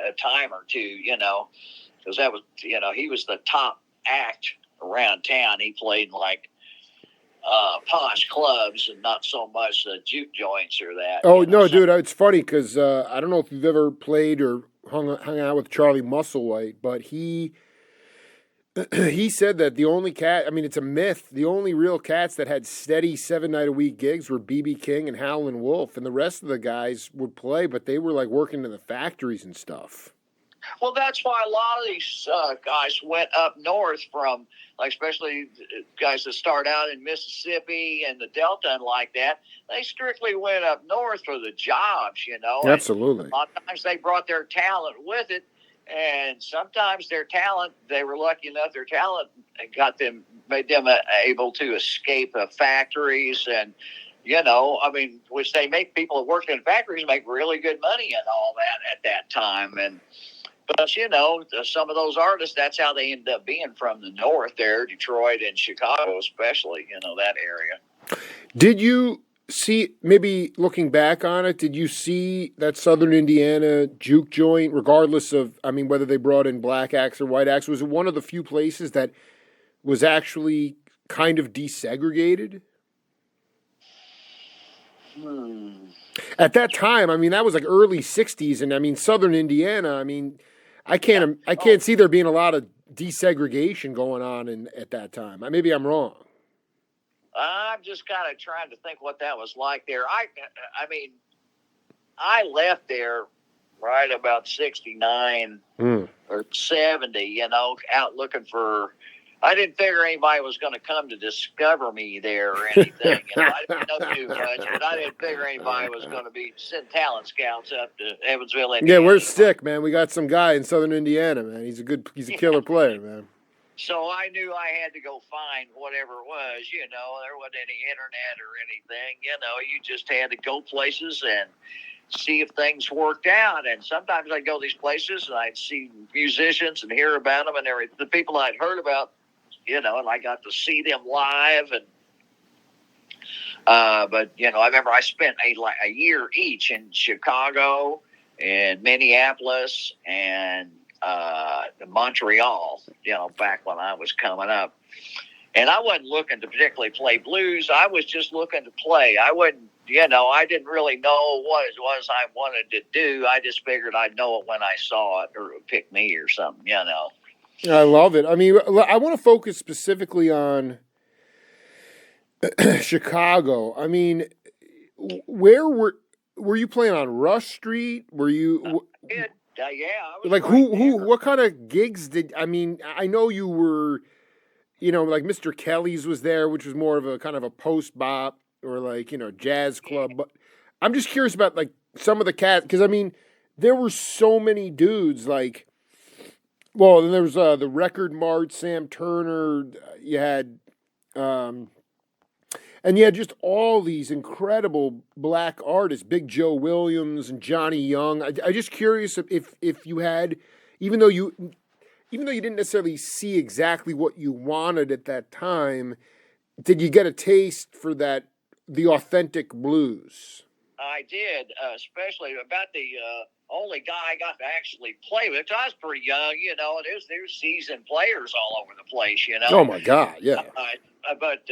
a time or two, because that was, he was the top act around town. He played like posh clubs and not so much the juke joints or that. Oh, no, dude, it's funny because I don't know if you've ever played or hung out with Charlie Musselwhite, but he said that the only it's a myth, the only real cats that had steady 7-night-a-week gigs were B.B. King and Howlin' Wolf, and the rest of the guys would play, but they were like working in the factories and stuff. Well, that's why a lot of these guys went up north from, like, especially guys that start out in Mississippi and the Delta and like that. They strictly went up north for the jobs, Absolutely. And a lot of times they brought their talent with it, and sometimes their talent, they were lucky enough, their talent made them able to escape the factories and, which they make people that work in factories make really good money and all that at that time. But, some of those artists, that's how they end up being from the north there, Detroit and Chicago especially, that area. Did you see, maybe looking back on it, did you see that Southern Indiana juke joint, regardless of, whether they brought in black acts or white acts, was it one of the few places that was actually kind of desegregated? At that time, that was like early 60s, and Southern Indiana, I can't see there being a lot of desegregation going on at that time. Maybe I'm wrong. I'm just kind of trying to think what that was like there. I left there right about 69 or 70, out looking for. I didn't figure anybody was going to come to discover me there or anything. I didn't know too much, but I didn't figure anybody was going to be send talent scouts up to Evansville, Indiana. Yeah, we're sick, man. We got some guy in Southern Indiana, man. He's a killer player, man. So I knew I had to go find whatever it was, there wasn't any internet or anything, you just had to go places and see if things worked out. And sometimes I'd go these places and I'd see musicians and hear about them and the people I'd heard about, and I got to see them live. And but I remember I spent a year each in Chicago and Minneapolis and Montreal, back when I was coming up. And I wasn't looking to particularly play blues. I was just looking to play. I wouldn't, I didn't really know what it was I wanted to do. I just figured I'd know it when I saw it, or it would pick me or something, I love it. I want to focus specifically on Chicago. Where were you playing on Rush Street? Were you? Yeah. Like what kind of gigs did? I know you were, like Mr. Kelly's was there, which was more of a kind of a post bop or like jazz club. But I'm just curious about like some of the cats because there were so many dudes like. Well, then there was the Record Mart, Sam Turner. You had, and you had just all these incredible black artists, Big Joe Williams and Johnny Young. I just curious if you had, even though you didn't necessarily see exactly what you wanted at that time, did you get a taste for the authentic blues? I did, especially about the only guy I got to actually play with. I was pretty young, and there's seasoned players all over the place, Oh my God, yeah. But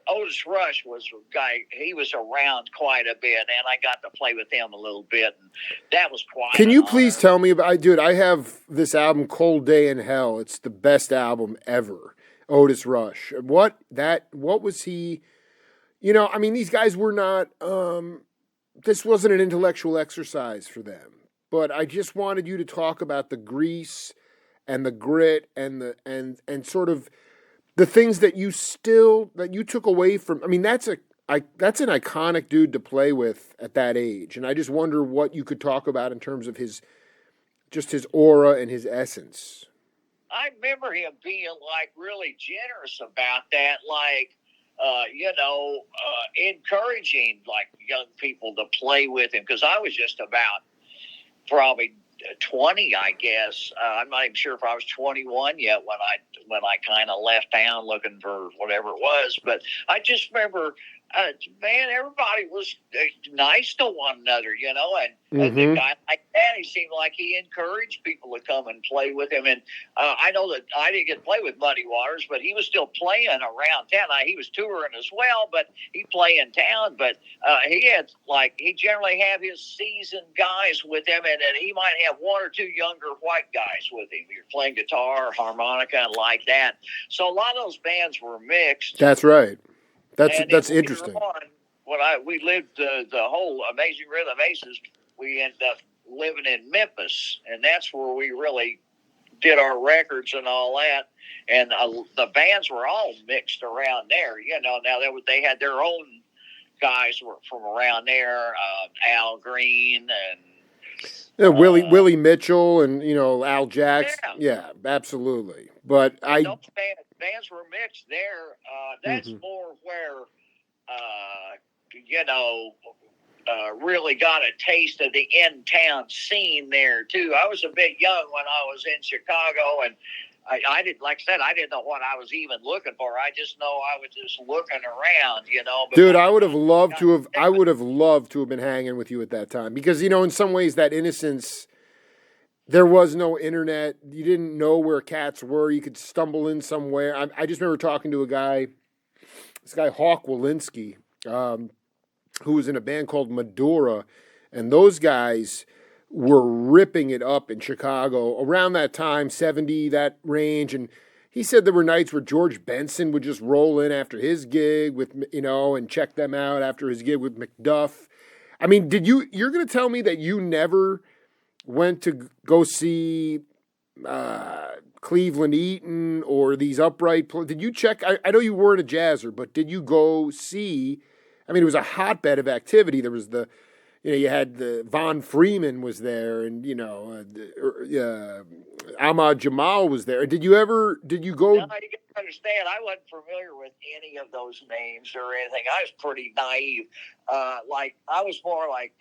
Otis Rush was a guy. He was around quite a bit, and I got to play with him a little bit, and that was quite. Can you please tell me about? I have this album, Cold Day in Hell. It's the best album ever. Otis Rush. What was he? These guys were not. This wasn't an intellectual exercise for them, but I just wanted you to talk about the grease and the grit and and sort of the things that you took away from. That's an iconic dude to play with at that age, and I just wonder what you could talk about in terms of his aura and his essence. I remember him being like really generous about that, like. Encouraging like young people to play with him because I was just about probably 20, I guess. I'm not even sure if I was 21 yet when I kind of left town looking for whatever it was. But I just remember, man, everybody was nice to one another, and the guy like that, he seemed like he encouraged people to come and play with him. And I know that I didn't get to play with Muddy Waters, but he was still playing around town. He was touring as well, but he played in town. But he generally have his seasoned guys with him, and he might have one or two younger white guys with him. You're playing guitar, harmonica, and like that. So a lot of those bands were mixed. That's right. That's interesting. When we lived the whole Amazing Rhythm Aces, we ended up living in Memphis, and that's where we really did our records and all that. And the bands were all mixed around there. Now they had their own guys were from around there, Al Green and Willie Mitchell and Al Jackson. Yeah, absolutely. But those bands were mixed there. That's more where really got a taste of the in-town scene there too. I was a bit young when I was in Chicago, and I didn't, like I said, I didn't know what I was even looking for. I just know I was just looking around, Dude, I would have loved to have been hanging with you at that time because, in some ways that innocence, there was no internet. You didn't know where cats were. You could stumble in somewhere. I just remember talking to this guy Hawk Walensky, who was in a band called Medora, and those guys were ripping it up in Chicago around that time, 70, that range. And he said there were nights where George Benson would just roll in after his gig with, and check them out after his gig with McDuff. I mean, you're going to tell me that you never went to go see Cleveland Eaton or these Upright? Did you check? I know you weren't a jazzer, but did you go see? I mean, it was a hotbed of activity. There was you had Von Freeman was there, and Ahmad Jamal was there. Did you go? No, you got to understand, I wasn't familiar with any of those names or anything. I was pretty naive. I was more like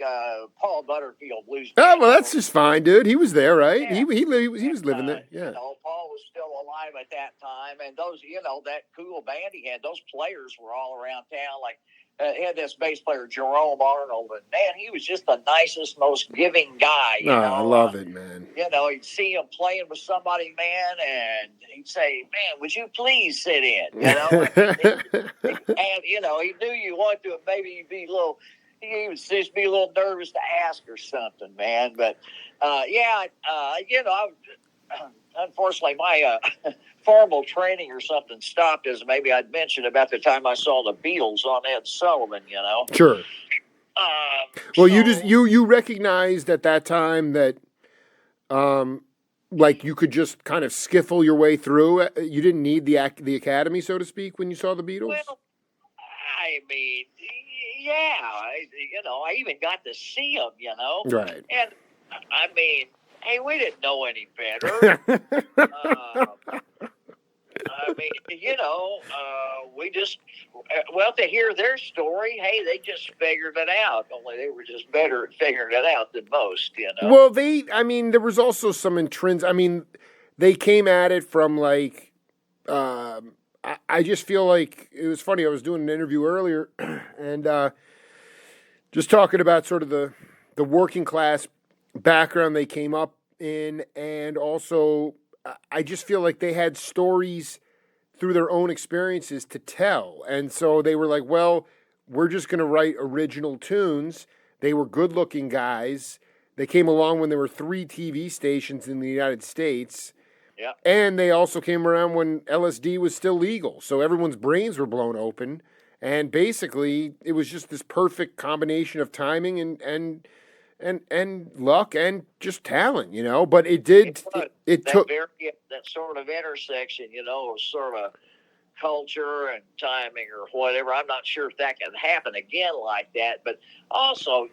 Paul Butterfield blues. Oh, well, that's just fine, dude. He was there, right? Yeah. He was living there. Yeah. Paul was still alive at that time, and those, that cool band he had. Those players were all around town, like. He had this bass player, Jerome Arnold, and man, he was just the nicest, most giving guy. I love it, man. You'd see him playing with somebody, man, and he'd say, "Man, would you please sit in?" And he knew you wanted to. Maybe you'd be he would just be a little nervous to ask or something, man. But unfortunately, my formal training or something stopped, as maybe I'd mentioned about the time I saw the Beatles on Ed Sullivan. Sure. Well, you recognized at that time that, you could just kind of skiffle your way through. You didn't need the academy, so to speak, when you saw the Beatles. Well, I mean, yeah, I even got to see them. Right. And I mean, hey, we didn't know any better. We just, to hear their story, hey, they just figured it out. Only they were just better at figuring it out than most, Well, there was also some they came at it from I just feel like it was funny. I was doing an interview earlier and just talking about sort of the working class background they came up in, and also I just feel like they had stories through their own experiences to tell, and so they were like, well, we're just going to write original tunes. They were good-looking guys. They came along when there were 3 TV stations in the United States, and they also came around when LSD was still legal, so everyone's brains were blown open, and basically it was just this perfect combination of timing and luck and just talent, But it took that sort of intersection, was sort of culture and timing or whatever. I'm not sure if that can happen again like that. But also,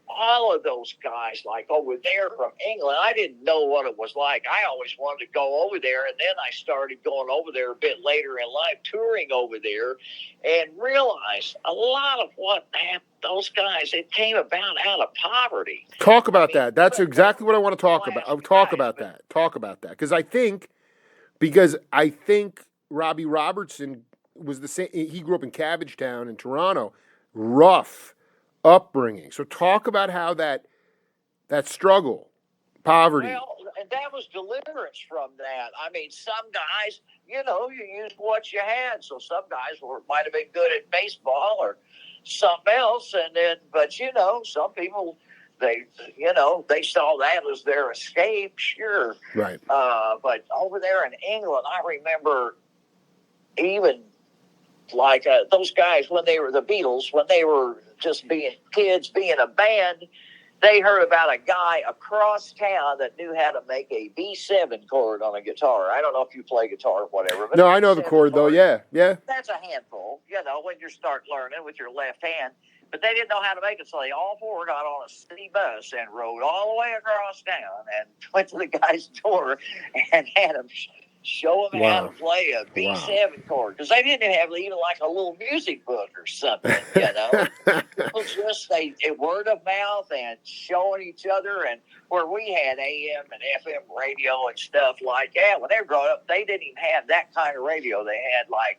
all of those guys like over there from England, I didn't know what it was like. I always wanted to go over there, and then I started going over there a bit later in life, touring over there, and realized a lot of what happened. Those guys, it came about out of poverty. Talk about that. That's exactly what I want to talk about. Talk about that. Because I think Robbie Robertson was the same. He grew up in Cabbagetown in Toronto. Rough upbringing. So talk about how that struggle, poverty. Well, and that was deliverance from that. I mean, some guys, you used what you had. So some guys might have been good at baseball or something else, but some people they saw that as their escape, sure. Right. But over there in England, I remember even like those guys when they were the Beatles, when they were just being kids, being a band. They heard about a guy across town that knew how to make a B7 chord on a guitar. I don't know if you play guitar or whatever. But no, I know the chord, though. Yeah. That's a handful, when you start learning with your left hand. But they didn't know how to make it, so they all four got on a city bus and rode all the way across town and went to the guy's door and had him show them how to play a B7 chord, because they didn't have even like a little music book or something, It was just word of mouth and showing each other. And where we had AM and FM radio and stuff like that, when they were growing up, they didn't even have that kind of radio. They had like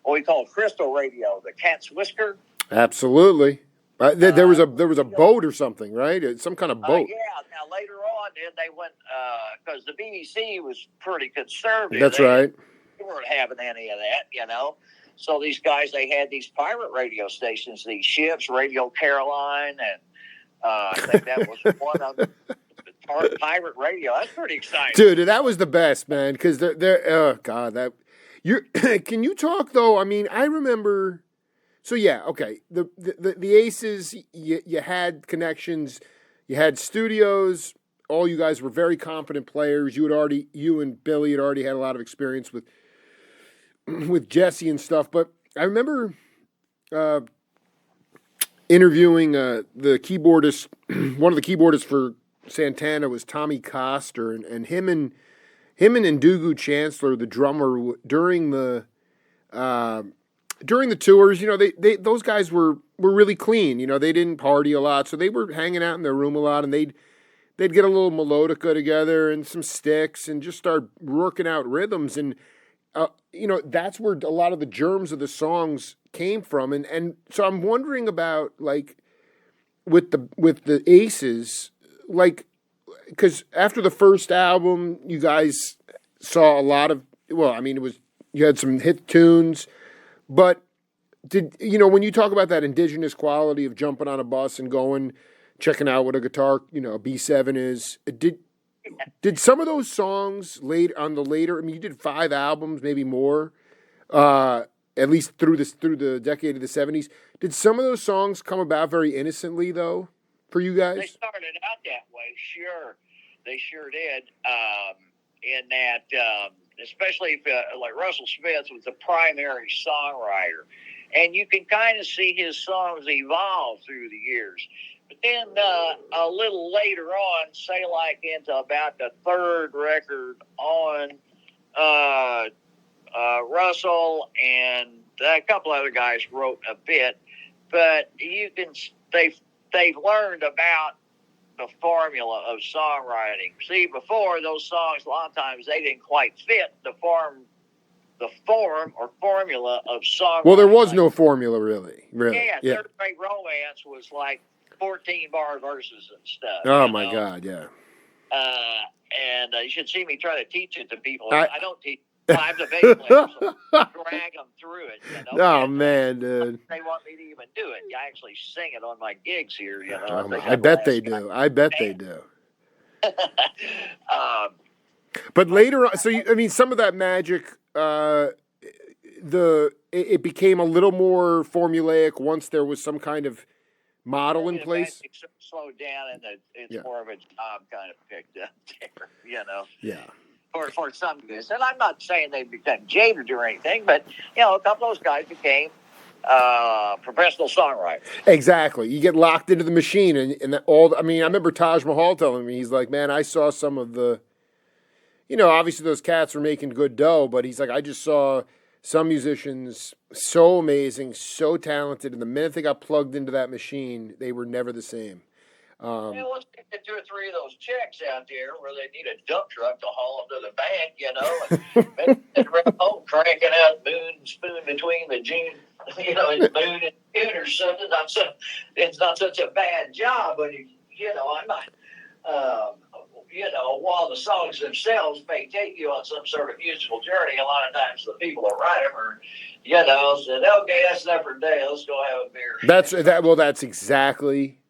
what we call crystal radio, the cat's whisker. Absolutely. There was a boat or something, right? Some kind of boat. Yeah. Now later on, then they went because the BBC was pretty conservative. That's right. They weren't having any of that, So these guys, they had these pirate radio stations, these ships, Radio Caroline, and I think that was one of them. Pirate radio. That's pretty exciting, dude. That was the best, man. Because they're oh god, that you can you talk though? I mean, I remember. So yeah, okay. The Aces, you had connections, you had studios. All you guys were very confident players. You and Billy had already had a lot of experience with Jesse and stuff. But I remember interviewing the keyboardist. One of the keyboardists for Santana was Tommy Coster, and him and Ndugu Chancellor, the drummer, during the tours, they those guys were really clean. They didn't party a lot, so they were hanging out in their room a lot, and they'd get a little melodica together and some sticks and just start working out rhythms. And that's where a lot of the germs of the songs came from. And so I'm wondering about like with the Aces, like because after the first album, you guys saw a lot of you had some hit tunes. But when you talk about that indigenous quality of jumping on a bus and checking out what a guitar, a B7 is, did some of those songs later, you did 5 albums, maybe more, at least through the decade of the 70s. Did some of those songs come about very innocently though for you guys? They started out that way, sure. They sure did. In that, especially if like Russell Smith was the primary songwriter, and you can kind of see his songs evolve through the years. But then a little later on, say like into about the third record on, Russell and a couple other guys wrote a bit, but they've learned about the formula of songwriting. See, before those songs, a lot of times they didn't quite fit the form or formula of songwriting. Well, there was no formula really. Yeah. Third Rate Romance was like 14-bar verses and stuff. Oh my God, yeah. And you should see me try to teach it to people. I don't teach. I'm the bass player, so drag them through it. Oh man, dude. They want me to even do it. I actually sing it on my gigs here. I bet they do. They do. But later on, so some of that magic, it became a little more formulaic once there was some kind of model in place. Magic slowed down, and it's more of a job kind of picked up there. Yeah. for some of this. And I'm not saying they become jaded or anything, but a couple of those guys became professional songwriters. Exactly. You get locked into the machine, and all. I mean, I remember Taj Mahal telling me, he's like, "Man, I saw some of the, obviously those cats were making good dough, but he's like, I just saw some musicians so amazing, so talented, and the minute they got plugged into that machine, they were never the same." Let's get 2 or 3 of those checks out there where they need a dump truck to haul them to the bank, and they're around home cranking out Moon Spoon between the June, and Moon and June or something. It's not such a bad job, but I'm not. While the songs themselves may take you on some sort of musical journey, a lot of times the people that write them are, said, "Okay, that's enough for today. Let's go have a beer." That's exactly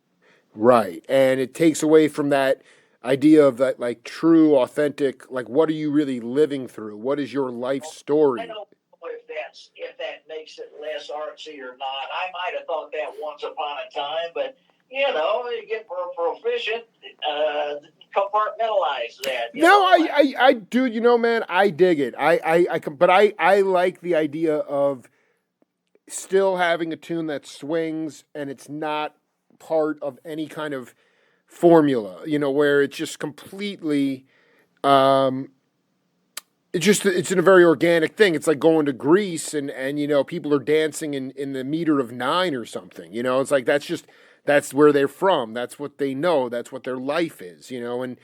right. And it takes away from that idea of that, like, true, authentic, like, what are you really living through? What is your life story? I don't know if that makes it less artsy or not. I might have thought that once upon a time, but you get more proficient, compartmentalize that. I do, man, I dig it. But I like the idea of still having a tune that swings and it's not part of any kind of formula, where it's just completely, it's in a very organic thing. It's like going to Greece and people are dancing in the meter of 9 or something, it's like, that's where they're from. That's what they know. That's what their life is, and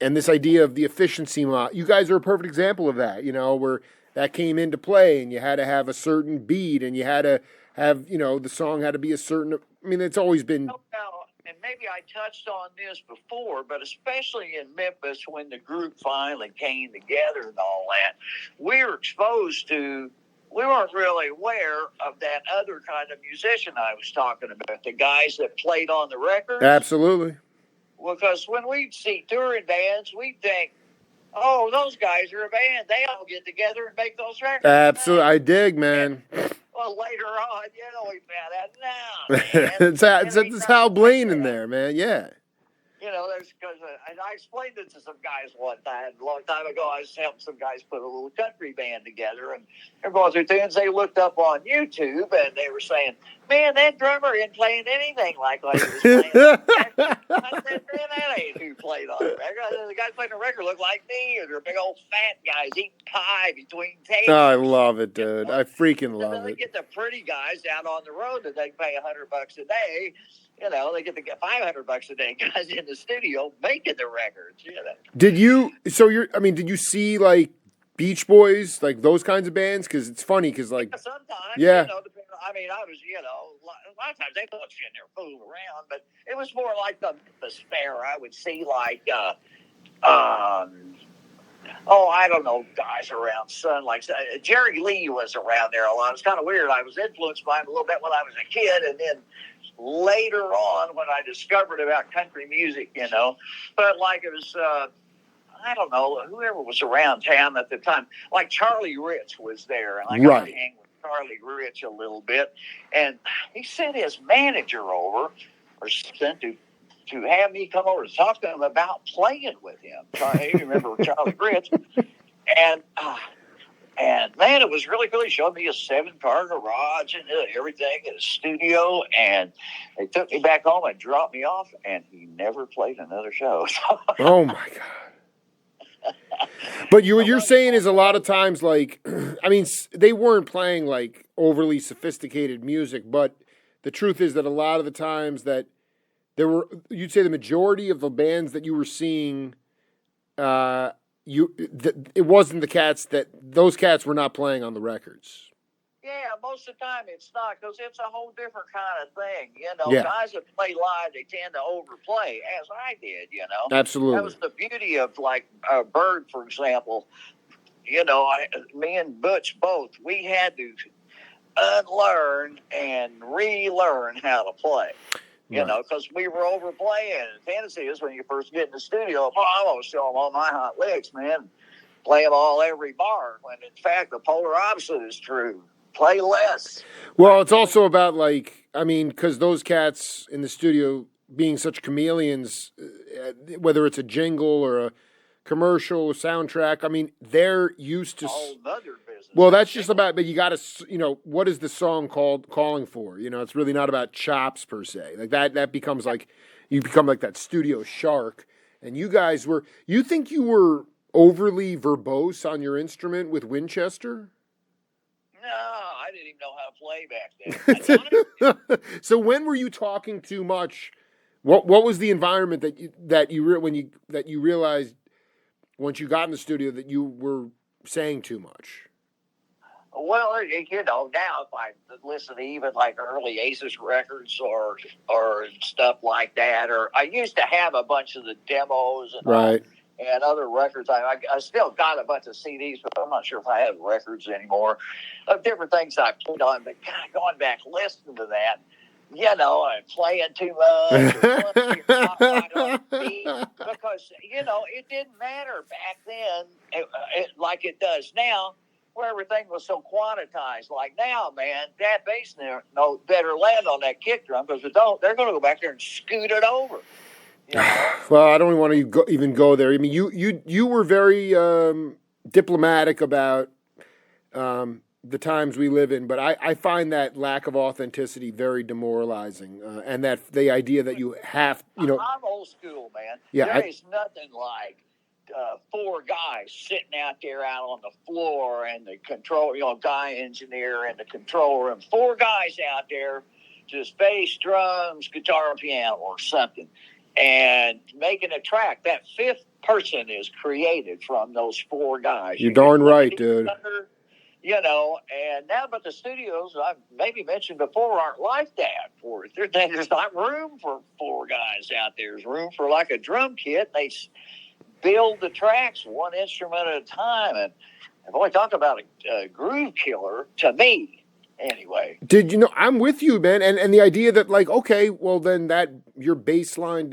this idea of the efficiency model, you guys are a perfect example of that, where that came into play and you had to have a certain beat and you had to have, the song had to be a certain, I mean, it's always been. And maybe I touched on this before, but especially in Memphis when the group finally came together and all that, we weren't really aware of that other kind of musician I was talking about, the guys that played on the records. Absolutely. Because when we'd see touring bands, we'd think, oh, those guys are a band. They all get together and make those records. Absolutely. I dig, man. Well, later on, we found out, no, man. It's Hal Blaine in there, man. Yeah. There's because I explained it to some guys one time, a long time ago. I was helping some guys put a little country band together, and they're going through tunes. They looked up on YouTube, and they were saying, "Man, that drummer ain't playing anything like he was playing." I said, "Man, that ain't who played on the record. The guys playing the record look like me, or they're big old fat guys eating pie between tables." Oh, I love it, dude. I freaking love it. They get the pretty guys out on the road that they pay $100 a day. They get to get $500 a day, guys in the studio making the records. Did you see like Beach Boys, like those kinds of bands? Because it's funny, because like sometimes, yeah. I was, a lot of times they thought you in there fooling around, but it was more like the Fair. I would see like, I don't know, guys around Sun, like Jerry Lee was around there a lot. It's kind of weird. I was influenced by him a little bit when I was a kid, and then later on when I discovered about country music, but like it was, I don't know, whoever was around town at the time, like Charlie Rich was there, and I got to hang with Charlie Rich a little bit, and he sent his manager over or something to have me come over to talk to him about playing with him. You remember Charlie Rich, and man, it was really cool. He showed me a 7-car garage and everything in a studio, and they took me back home and dropped me off, and he never played another show. Oh my God. But what you're saying is a lot of times, like, I mean, they weren't playing like overly sophisticated music, but the truth is that a lot of the times that you'd say the majority of the bands that you were seeing, it wasn't those cats were not playing on the records. Yeah, most of the time it's not, because it's a whole different kind of thing. Guys that play live, they tend to overplay, as I did, Absolutely. That was the beauty of, like, Bird, for example. Me and Butch both, we had to unlearn and relearn how to play. Because we were overplaying. The tendency is when you first get in the studio, I'm going to show them all my hot licks, man. Play them all every bar. When in fact, the polar opposite is true. Play less. Well, it's also about, like, I mean, because those cats in the studio being such chameleons, whether it's a jingle or a commercial soundtrack. I mean, they're used to. A whole other business. Well, that's just about. But you got to, what is the song called? Calling for. It's really not about chops per se. Like that. That becomes like you become like that studio shark. And you guys were. You think you were overly verbose on your instrument with Winchester? No, I didn't even know how to play back then. So when were you talking too much? What was the environment that you realized once you got in the studio that you were saying too much? Well, now if I listen to even like early Aces records or stuff like that, or I used to have a bunch of the demos and right. And other records. I still got a bunch of CDs, but I'm not sure if I have records anymore of different things I played on. But God, going back listening to that, and playing too much, because it didn't matter back then like it does now, where everything was so quantized. Like now, man, that bass note better land on that kick drum, because if it don't, they're going to go back there and scoot it over. Well, I don't want to even go there. I mean, you were very diplomatic about the times we live in, but I find that lack of authenticity very demoralizing, and that the idea that you have, I'm old school, man. Yeah, there is nothing like four guys sitting out there out on the floor, and the control, guy engineer and the controller, and four guys out there, just bass, drums, guitar, piano, or something. And making a track, that fifth person is created from those four guys. You're darn right, dude. And now, but the studios, I've maybe mentioned before, aren't like that. There's not room for four guys out there. There's room for like a drum kit. They build the tracks one instrument at a time. And boy, talk about a groove killer to me. Anyway, I'm with you, man, and the idea that like, okay, well then that your bass line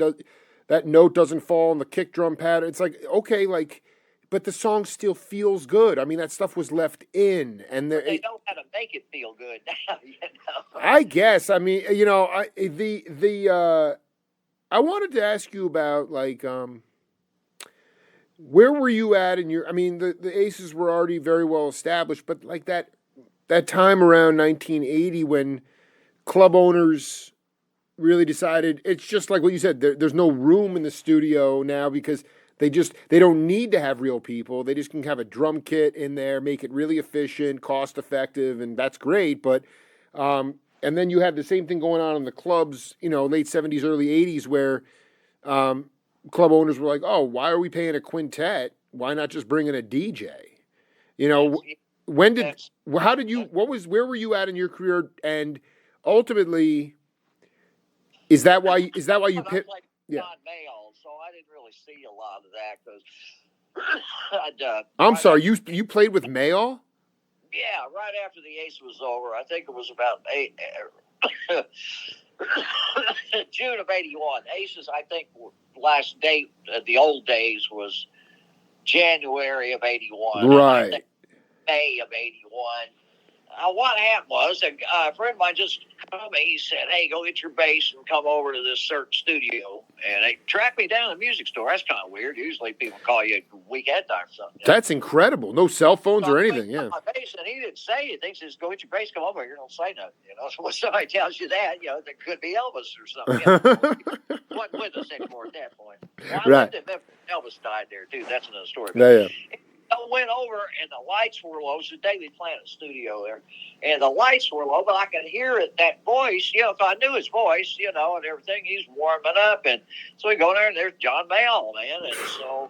that note doesn't fall on the kick drum pad. It's like, okay, like, but the song still feels good. I mean, that stuff was left in, and they know how to make it feel good now. I guess. I mean, I wanted to ask you about like, where were you at in your? I mean, the Aces were already very well established, but like that time around 1980 when club owners really decided, it's just like what you said, there's no room in the studio now because they don't need to have real people. They just can have a drum kit in there, make it really efficient, cost effective, and that's great. But and then you had the same thing going on in the clubs, late 70s, early 80s, where club owners were like, oh, why are we paying a quintet? Why not just bring in a DJ? Where were you at in your career? And ultimately, is that why you picked? Yeah. Male, so I didn't really see a lot of that because I'm sorry, you played with Mayall? Yeah, right after the Ace was over. I think it was about June of '81. Aces, I think, last date the old days was January of '81. Right. May of '81. What happened was a friend of mine just called me. He said, "Hey, go get your bass and come over to this certain studio." And they tracked me down to the music store. That's kind of weird. Usually people call you a week ahead of time or something. That's incredible. No cell phones or anything. Yeah. My bass, and he didn't say anything. He says, "Go get your bass, come over here." You don't say nothing. So when somebody tells you that, there could be Elvis or something. Wasn't with us anymore at that point. Well, I lived in Memphis. Elvis died there too. That's another story. Yeah. I went over and the lights were low. It's a Daily Planet studio there, and the lights were low, but I could hear it. That voice, if I knew his voice, and everything. He's warming up, and so we go there, and there's John Mayall, man, and so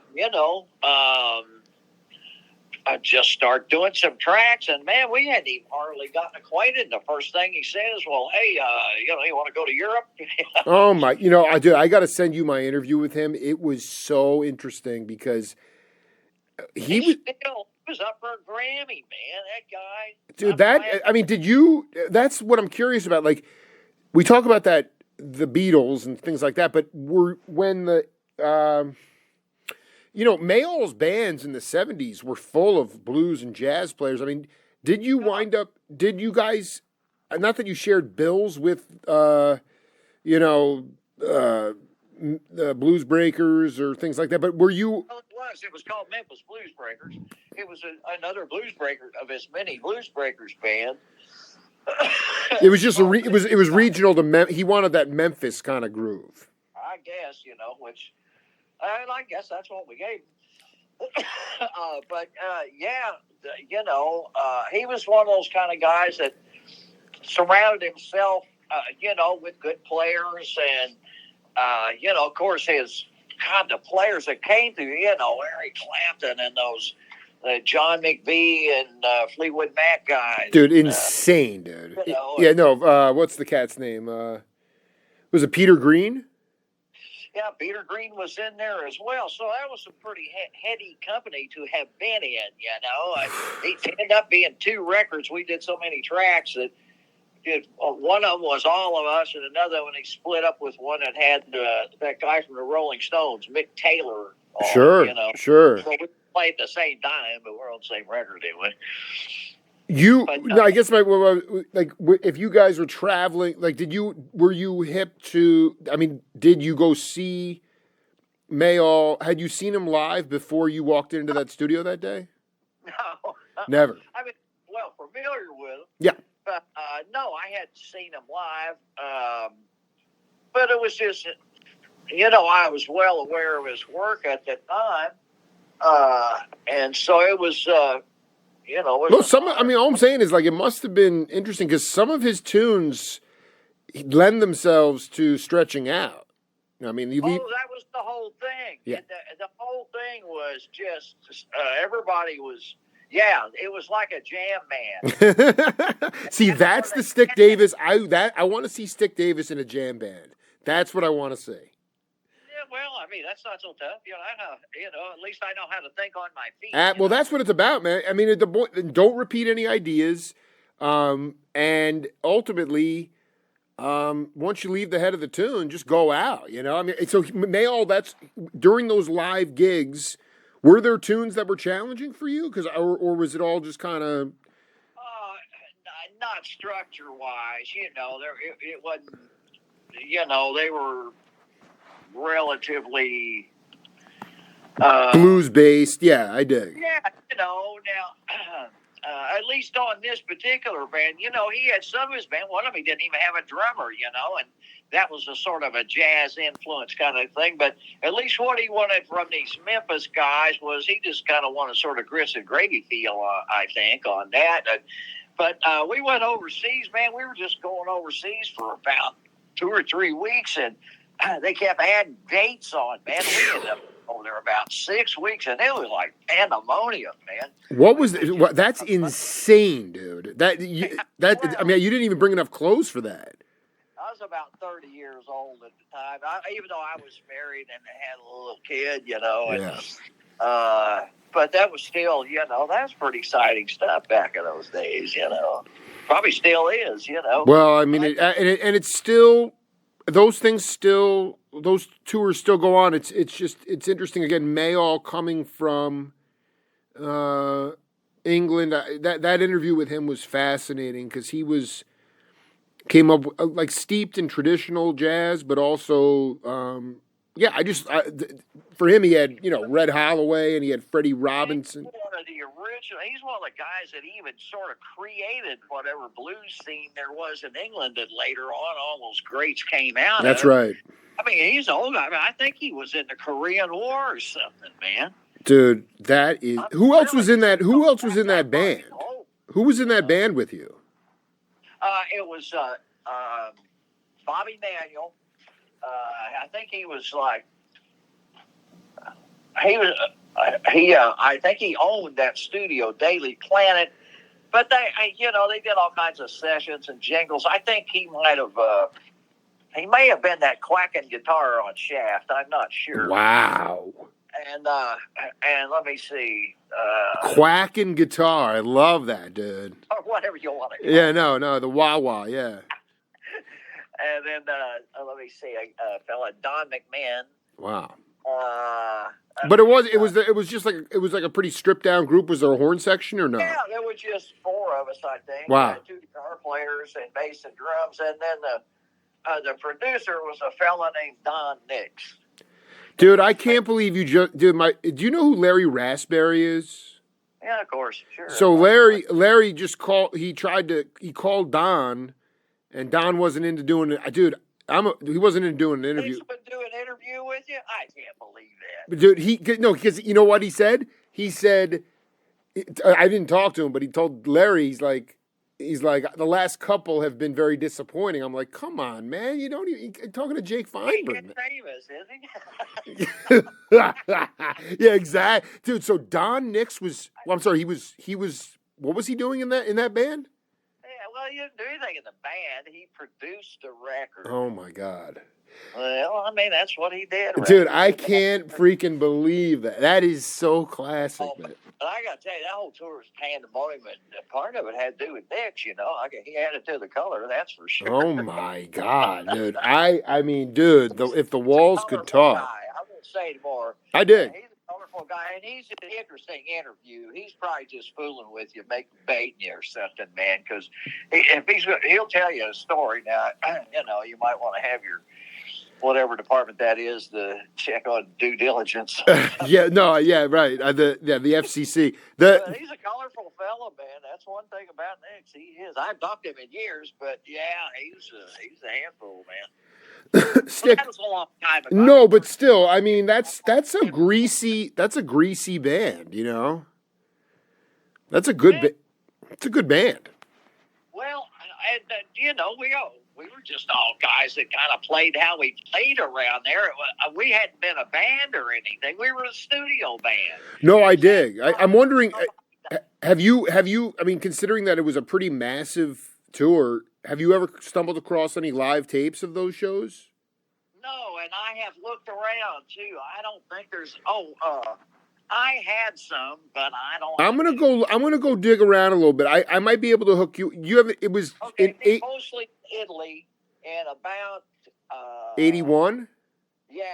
I just start doing some tracks, and man, we hadn't even hardly gotten acquainted. And the first thing he says, "Well, hey, you want to go to Europe?" Oh my, I do. I got to send you my interview with him. It was so interesting because. He was up for a Grammy, man. That guy. Dude, that's what I'm curious about. Like, we talk about that, the Beatles and things like that, but when the, Mayall's bands in the 70s were full of blues and jazz players. I mean, did you guys, not that you shared bills with, the Blues Breakers or things like that, but were you? Well, it was. It was called Memphis Blues Breakers. It was another blues breaker of his many blues breakers band. It was just it was regional to he wanted that Memphis kind of groove. I guess, which and I guess that's what we gave him. But he was one of those kind of guys that surrounded himself, with good players, and of course the players that came through, Eric Clapton and those John McVie and Fleetwood Mac guys. Dude, insane, dude. What's the cat's name? Was it Peter Green? Yeah, Peter Green was in there as well. So that was some pretty heady company to have been in, It ended up being 2 records. We did so many tracks that one of them was All of Us, and another one he split up with one that had that guy from the Rolling Stones, Mick Taylor. Sure. So we played at the same time, but we're on the same record anyway. I guess if you guys were traveling, were you hip to? I mean, did you go see Mayall? Had you seen him live before you walked into that studio that day? No, never. I mean, familiar with him. Yeah, but no, I hadn't seen him live. But it was just, I was well aware of his work at that time, and so it was. All I'm saying is it must have been interesting because some of his tunes lend themselves to stretching out. That was the whole thing. Yeah. The whole thing was just everybody was. Yeah, it was like a jam band. See, that's the Stick Davis. I want to see Stick Davis in a jam band. That's what I want to see. Well, that's not so tough. At least I know how to think on my feet. That's what it's about, man. Don't repeat any ideas. And ultimately, once you leave the head of the tune, just go out, So Mayall, that's during those live gigs, were there tunes that were challenging for you? Or was it all just kind of... not structure-wise, it wasn't, they were... relatively blues based. Yeah, I dig. Yeah, now at least on this particular band, he had some of his band. One of them, he didn't even have a drummer, and that was a sort of a jazz influence kind of thing. But at least what he wanted from these Memphis guys was he just kind of wanted sort of grits and gravy feel, I think, on that. But we went overseas, man. We were just going overseas for about 2 or 3 weeks, and they kept adding dates on, man. We ended up over there about 6 weeks, and it was like pandemonium, man. What was that's insane, dude. You didn't even bring enough clothes for that. I was about 30 years old at the time, even though I was married and had a little kid, And, but that was still, that was pretty exciting stuff back in those days, Probably still is, Well, and it's still... Those tours still go on. It's interesting. Again, Mayall coming from England. That interview with him was fascinating because he came up steeped in traditional jazz, but also for him he had Red Holloway and he had Freddie Robinson. He's one of the guys that even sort of created whatever blues theme there was in England that later on all those greats came out. That's right. He's old. I think he was in the Korean War or something, man. Dude, that is. Who else was in that band? Who was in that band with you? It was Bobby Manuel. I think he was I think he owned that studio, Daily Planet, but they did all kinds of sessions and jingles. I think he may have been that quacking guitar on Shaft. I'm not sure. Wow. And let me see. Quacking guitar. I love that, dude. Or whatever you want to call it. No, the wah-wah, yeah. And then, let me see, a fella, Don McMahon. Wow. But it was just like a pretty stripped down group. Was there a horn section or no? Yeah, there were just 4 of us, I think. Wow. 2 guitar players and bass and drums, and then the producer was a fella named Don Nix. Dude, I can't believe you just, dude. Do you know who Larry Raspberry is? Yeah, of course, sure. So Larry just called. He called Don, and Don wasn't into doing it. Dude, he wasn't into doing an interview. He's been doing an interview with you. I can't believe that. But dude, no, because you know what he said. He said, I didn't talk to him, but he told Larry, he's like, the last couple have been very disappointing. I'm like, come on, man, you don't even you're talking to Jake Feinberg. He's famous, is he? Yeah, exactly, dude. So Don Nix was. Well, I'm sorry, he was. What was he doing in that band? Yeah, well, he didn't do anything in the band. He produced a record. Oh my god. Well, I mean, that's what he did. Dude, I can't freaking believe that. That is so classic, man. But I got to tell you, that whole tour was pandemonium, and part of it had to do with Nix, you know. He added to the color, that's for sure. Oh my god, dude. I mean, dude, if the walls could talk. Guy. I won't say anymore. I did. He's a colorful guy, and he's an interesting interview. He's probably just fooling with you, baiting you or something, man, because he'll tell you a story. Now, you know, you might want to have your whatever department that is to check on due diligence. Yeah, right. The FCC. But he's a colorful fellow, man. That's one thing about Nix. He is. I haven't talked to him in years, but yeah, he's a handful, man. Stick. That was a long time ago. No, but still, I mean, that's a greasy band, you know. That's a good band. Well, and you know, we were just all guys that kind of played how we played around there. We hadn't been a band or anything. We were a studio band. No, I dig. I'm wondering, have you? I mean, considering that it was a pretty massive tour, have you ever stumbled across any live tapes of those shows? No, and I have looked around too. I don't think there's. I had some, but I don't. I'm gonna go dig around a little bit. I might be able to hook you. You have it was mostly Italy and about 81. Yeah,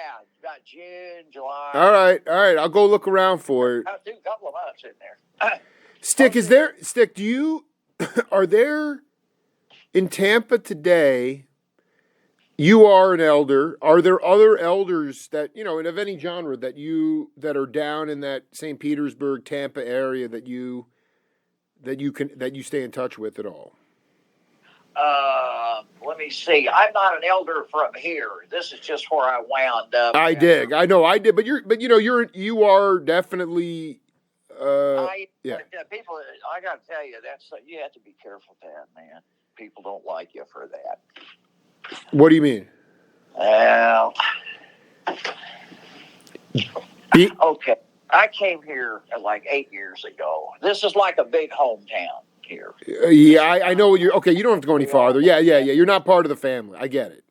about June, July. All right. I'll go look around for it. I'll do a couple of months in there. Stick? Do you are there in Tampa today? You are an elder. Are there other elders that, you know, of any genre that are down in that St. Petersburg, Tampa area that you stay in touch with at all? Let me see. I'm not an elder from here. This is just where I wound up. I dig. I know I did, but you are definitely yeah. People, I got to tell you, you have to be careful with that, man. People don't like you for that. What do you mean? Well, okay. I came here like 8 years ago. This is like a big hometown here. Yeah, I know what you're. Okay, you don't have to go any farther. Yeah. You're not part of the family. I get it.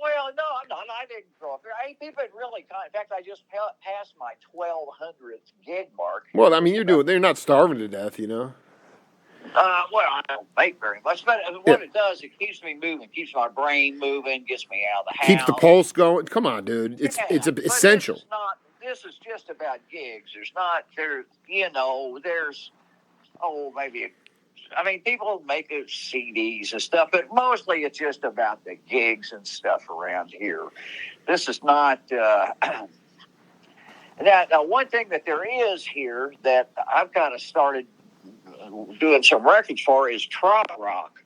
Well, no, I'm not. I didn't grow up here. People really kind. In fact, I just passed my 1,200th gig mark. Well, I mean, you're not starving to death, you know. Well, I don't make very much, but what it does, it keeps me moving, keeps my brain moving, gets me out of the house. Keeps the pulse going. Come on, dude. It's essential. This is just about gigs. People make CDs and stuff, but mostly it's just about the gigs and stuff around here. This is not. Now, one thing that there is here that I've kind of started doing some records for is trot rock,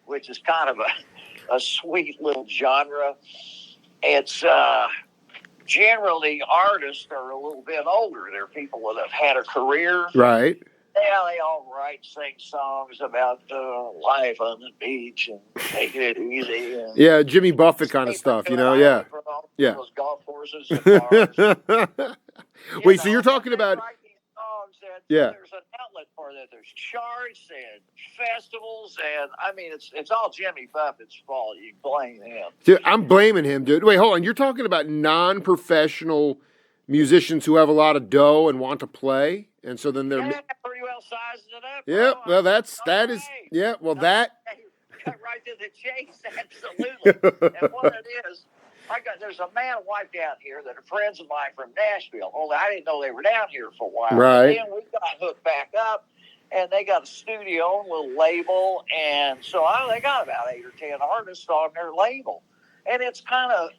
which is kind of a sweet little genre. It's generally artists are a little bit older. They're people that have had a career. Right. Yeah, they all sing songs about life on the beach and taking it easy. And yeah, Jimmy Buffett kind of stuff, you know. Yeah. Those golf courses and bars. Wait, so you're talking about? Yeah. There's an outlet for that. There's charts and festivals, and I mean, it's all Jimmy Buffett's fault. You blame him. Dude, I'm blaming him, dude. Wait, hold on. You're talking about non-professional musicians who have a lot of dough and want to play, and so then they're pretty well sizing it up. Yeah, well, that is that. Cut right to the chase, absolutely. And what it is. There's a man and wife down here that are friends of mine from Nashville. Only I didn't know they were down here for a while. Right. And then we got hooked back up, and they got a studio, a little label, and so they got about 8 or 10 artists on their label. And it's kind of,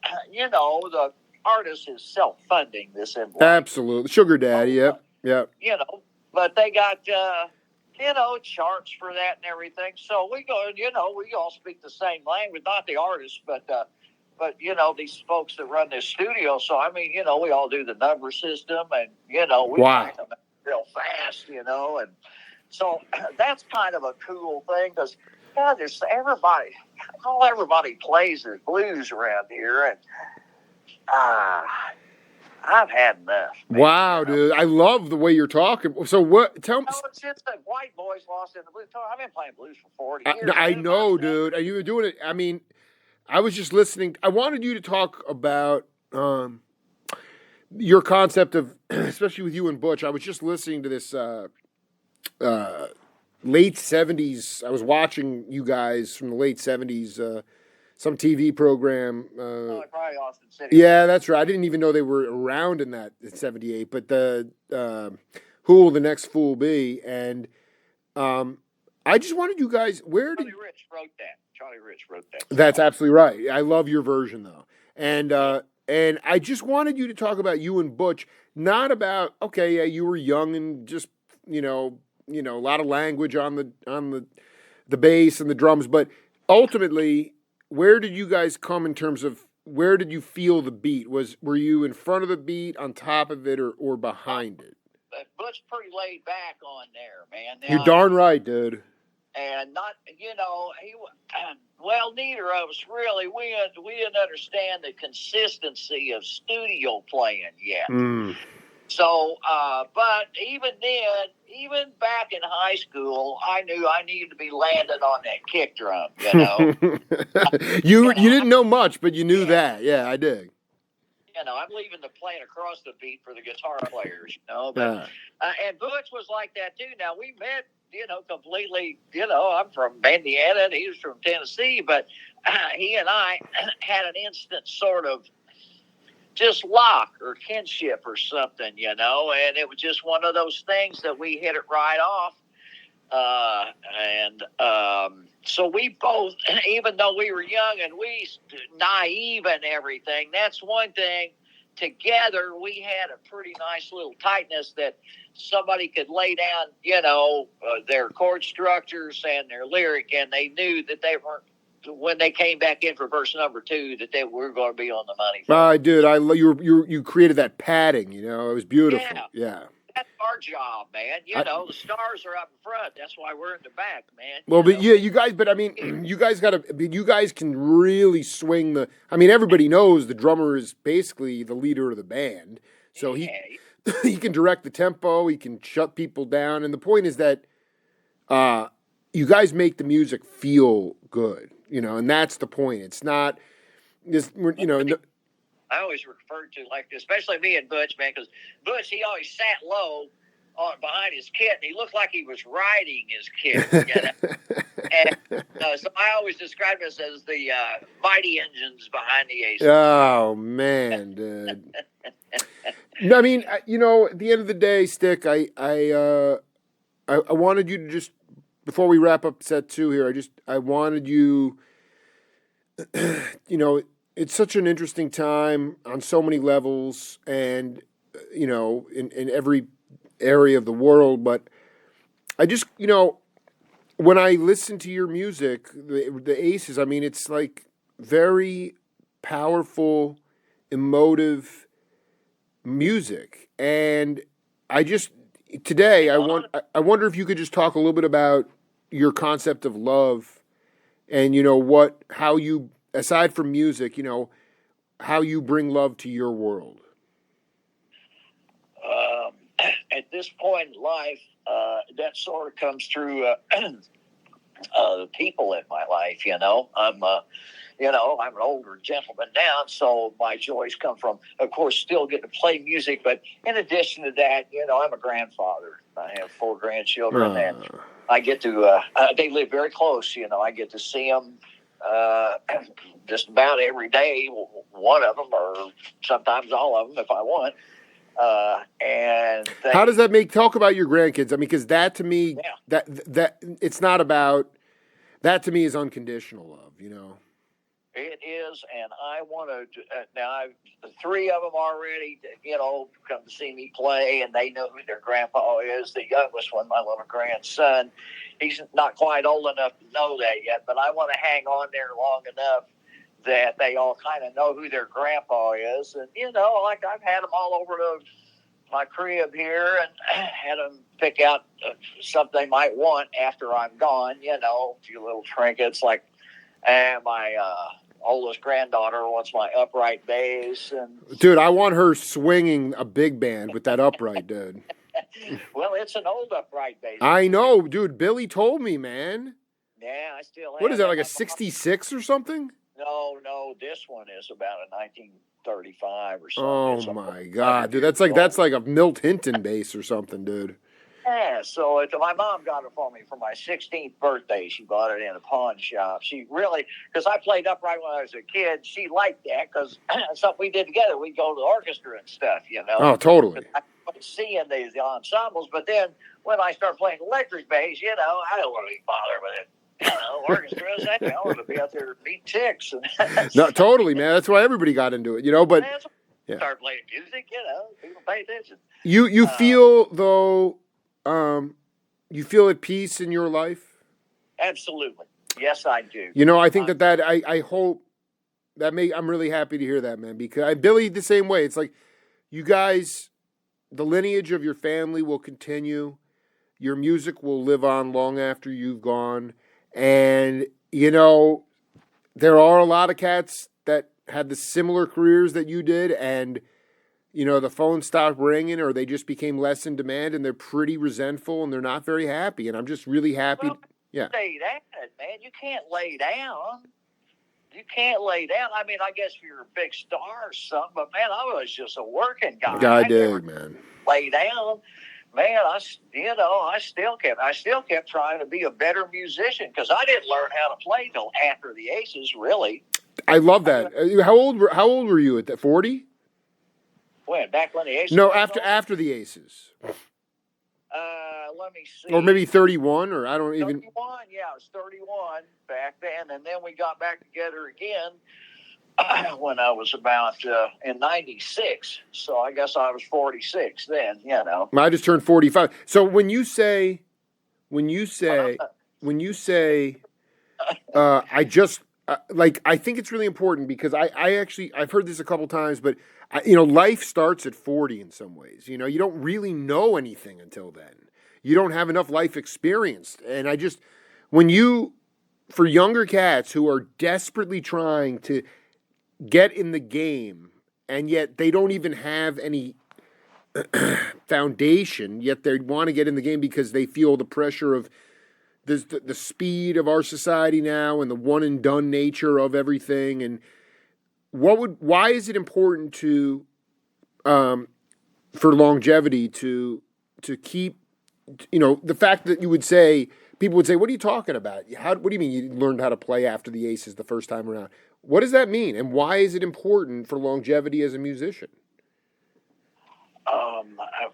artist is self-funding this in life. Absolutely. Sugar daddy, yep. You know, but they got, you know, charts for that and everything. So we go, you know, we all speak the same language, not the artists, but you know, these folks that run this studio. So, I mean, you know, we all do the number system and, you know, we find them real fast, you know, and so that's kind of a cool thing because, God, there's everybody, all everybody plays is blues around here, and I've had enough. Man, wow, you know? Dude, I love the way you're talking. So what? Tell me. No, it's just that white boys lost in the blues. I've been playing blues for 40 years. I know, dude. And you were doing it. I mean, I was just listening. I wanted you to talk about your concept of, especially with you and Butch. I was just listening to this late 70s. I was watching you guys from the late 70s, some TV program. Probably Austin City. Yeah, that's right. I didn't even know they were around in that in 78. But the Who Will the Next Fool Be? And I just wanted you guys, Charlie Rich wrote that. Charlie Rich wrote that. That's absolutely right. I love your version, though. And I just wanted you to talk about you and Butch, not about, okay, yeah, you were young and just, you know, a lot of language on the bass and the drums, but ultimately, where did you guys come in terms of where did you feel the beat? Were you in front of the beat, on top of it, or behind it? Butch pretty laid back on there, man. Now, you're darn right, dude. And not, you know, well, neither of us really. We didn't understand the consistency of studio playing yet. So, but even then, even back in high school, I knew I needed to be landing on that kick drum, you know. you didn't know much, but you knew that. Yeah, I did. You know, I'm leaving the playing across the beat for the guitar players, you know. But, and Butch was like that, too. Now, we met, you know, completely, you know, I'm from Indiana and he was from Tennessee, but he and I had an instant sort of just lock or kinship or something, you know, and it was just one of those things that we hit it right off. So we both, even though we were young and we naive and everything, that's one thing. Together, we had a pretty nice little tightness that somebody could lay down, you know, their chord structures and their lyric, and they knew that they weren't, when they came back in for verse number 2, that they were going to be on the money. Dude, you created that padding, you know, it was beautiful. Yeah. That's our job, man. You know, the stars are up in front. That's why we're in the back, man. Well, but yeah, you guys, but I mean, you guys can really swing everybody knows the drummer is basically the leader of the band. So he can direct the tempo, he can shut people down. And the point is that you guys make the music feel good, you know, and that's the point. It's not this, you know. I always referred to like this, especially me and Butch, man, because Butch, he always sat low behind his kit, and he looked like he was riding his kit. You know? And so I always describe us as the mighty engines behind the AC. Oh, man, dude. No, I mean, you know, at the end of the day, Stick, I wanted you to just, before we wrap up set 2 here, I wanted you, you know, it's such an interesting time on so many levels and, you know, in every area of the world. But I just, you know, when I listen to your music, the Aces, I mean, it's like very powerful, emotive music. And I just, today, I wonder if you could just talk a little bit about your concept of love and, you know, how you, aside from music, you know, how you bring love to your world. At this point in life, that sort of comes through the people in my life. You know, I'm an older gentleman now, so my joys come from, of course, still getting to play music. But in addition to that, you know, I'm a grandfather. I have 4 grandchildren, and I get to. They live very close. You know, I get to see them. Just about every day, one of them, or sometimes all of them, if I want. And how does that talk about your grandkids? I mean, because that to me, that it's not about that. To me, is unconditional love. You know. It is, and I want to. Now, three of them already, come to see me play, and they know who their grandpa is. The youngest one, my little grandson, he's not quite old enough to know that yet, but I want to hang on there long enough that they all kind of know who their grandpa is. And, like I've had them all over my crib here and had them pick out something they might want after I'm gone, a few little trinkets like my oldest granddaughter wants my upright bass. And dude, I want her swinging a big band with that upright, dude. well, it's an old upright bass. I know, dude. Billy told me, man. Yeah, I still have. What is that, like a 66 or something? No, this one is about a 1935 or something. Oh my god, dude, that's like a Milt Hinton bass or something, dude. Yeah, so my mom got it for me for my 16th birthday. She bought it in a pawn shop. She really, because I played upright when I was a kid, she liked that because something we did together. We'd go to the orchestra and stuff, Oh, totally. I was seeing the ensembles, but then when I started playing electric bass, I don't want to be bothered with it. Orchestras, I want to be out there beat ticks. No, totally, man. That's why everybody got into it, but yeah. Start playing music, people pay attention. You feel though, you feel at peace in your life? Absolutely. Yes, I do. I think I hope I'm really happy to hear that, man, because Billy the same way. It's like you guys, the lineage of your family will continue. Your music will live on long after you've gone. And, there are a lot of cats that had the similar careers that you did, and, the phone stopped ringing or they just became less in demand, and they're pretty resentful and they're not very happy. And I'm just really happy. Yeah. Stay that, man. You can't lay down. You can't lay down. I mean, I guess if you're a big star or something, but, man, I was just a working guy. I did, man. Lay down. Man, I still kept trying to be a better musician because I didn't learn how to play till after the Aces. Really, I love that. How old were you at that? 40? When back when the Aces? No, after the Aces. Let me see. Or maybe 31, or I don't even. 31. Yeah, I was 31 back then, and then we got back together again when I was about in 96. So I guess I was 46 then, I just turned 45. So when you say, I just, I think it's really important because I've heard this a couple times, but life starts at 40 in some ways. You don't really know anything until then. You don't have enough life experience. And for younger cats who are desperately trying to get in the game, and yet they don't even have any foundation, yet they want to get in the game because they feel the pressure of the speed of our society now and the one and done nature of everything. And why is it important to for longevity to keep, the fact that people would say, what are you talking about? What do you mean you learned how to play after the Aces the first time around? What does that mean? And why is it important for longevity as a musician?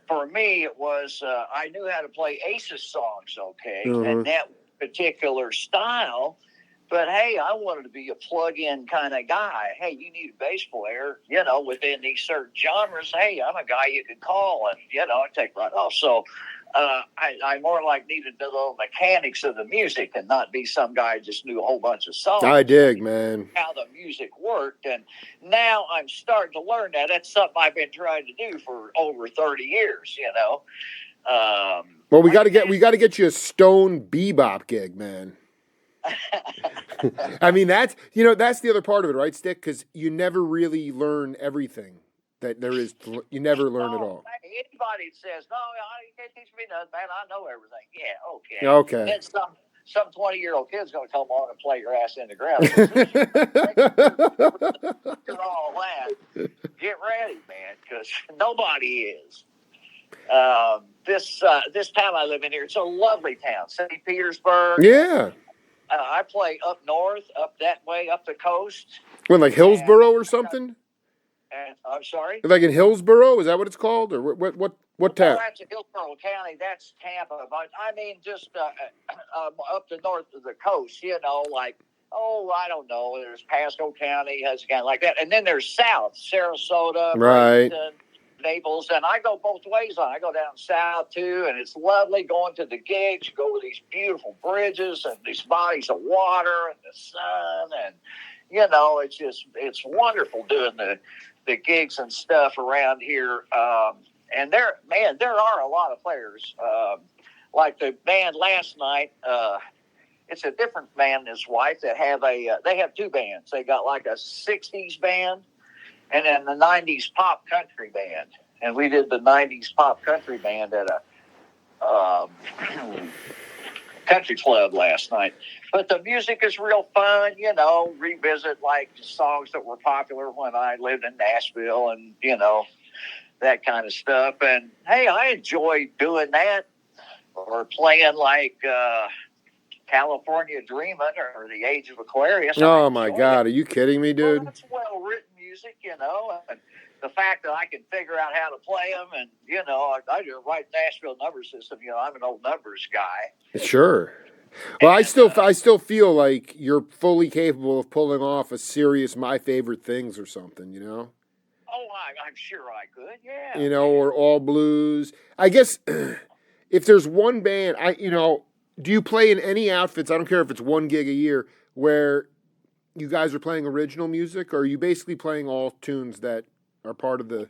For me, it was, I knew how to play Aces songs, okay, Mm-hmm. and that particular style. But, hey, I wanted to be a plug-in kind of guy. Hey, you need a bass player, within these certain genres. Hey, I'm a guy you can call and, I take right off. So I more like needed the little mechanics of the music and not be some guy who just knew a whole bunch of songs. I dig, man. How the music worked. And now I'm starting to learn that. That's something I've been trying to do for over 30 years, Well, we got to get you a Stone Bebop gig, man. I mean, that's the other part of it, right, Stick? Because you never really learn everything that there is. You never learn it all. Anybody that says, no, you can't teach me nothing, man, I know everything. Yeah, okay. Okay. And some 20-year-old kid's going to come on and play your ass in the ground. You're all that. Get ready, man, because nobody is. This town I live in here, it's a lovely town, St. Petersburg. Yeah. I play up north, up that way, up the coast. When, like Hillsborough or something? And I'm sorry? Like in Hillsborough? Is that what it's called? Or what town? Oh, that's in Hillsborough County. That's Tampa. But I mean, just up the north of the coast, like oh, I don't know. There's Pasco County, Hudson County, like that. And then there's south, Sarasota, Right. Bradenton, Naples. And I go both ways on. I go down south, too, and it's lovely going to the gigs. You go over these beautiful bridges and these bodies of water and the sun. And, it's wonderful doing the gigs and stuff around here. And there are a lot of players. Like the band last night, it's a different man and his wife that they have two bands. They got like a 60s band and then the 90s pop country band. And we did the 90s pop country band at a country club last night. But the music is real fun, revisit like songs that were popular when I lived in Nashville and, that kind of stuff. And hey, I enjoy doing that or playing like California Dreamin' or The Age of Aquarius. Oh my God, are you kidding me, dude? Well, that's well-written music, and the fact that I can figure out how to play them, and I do write Nashville number system. I'm an old numbers guy. Sure. Well, I still feel like you're fully capable of pulling off a serious My Favorite Things or something, Oh, I'm sure I could, yeah. Or all blues. I guess if there's one band, do you play in any outfits? I don't care if it's one gig a year where you guys are playing original music, or are you basically playing all tunes that are part of the?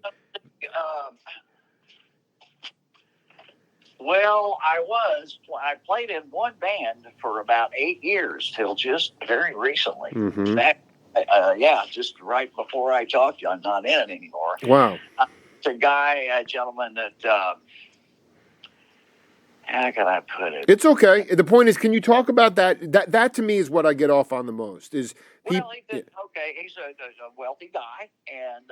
Well, I played in one band for about 8 years till just very recently. Mm-hmm. Just right before I talked to you, I'm not in it anymore. Wow. It's a gentleman that, how can I put it? It's okay. The point is, can you talk about that? That to me is what I get off on the most. He's a wealthy guy, and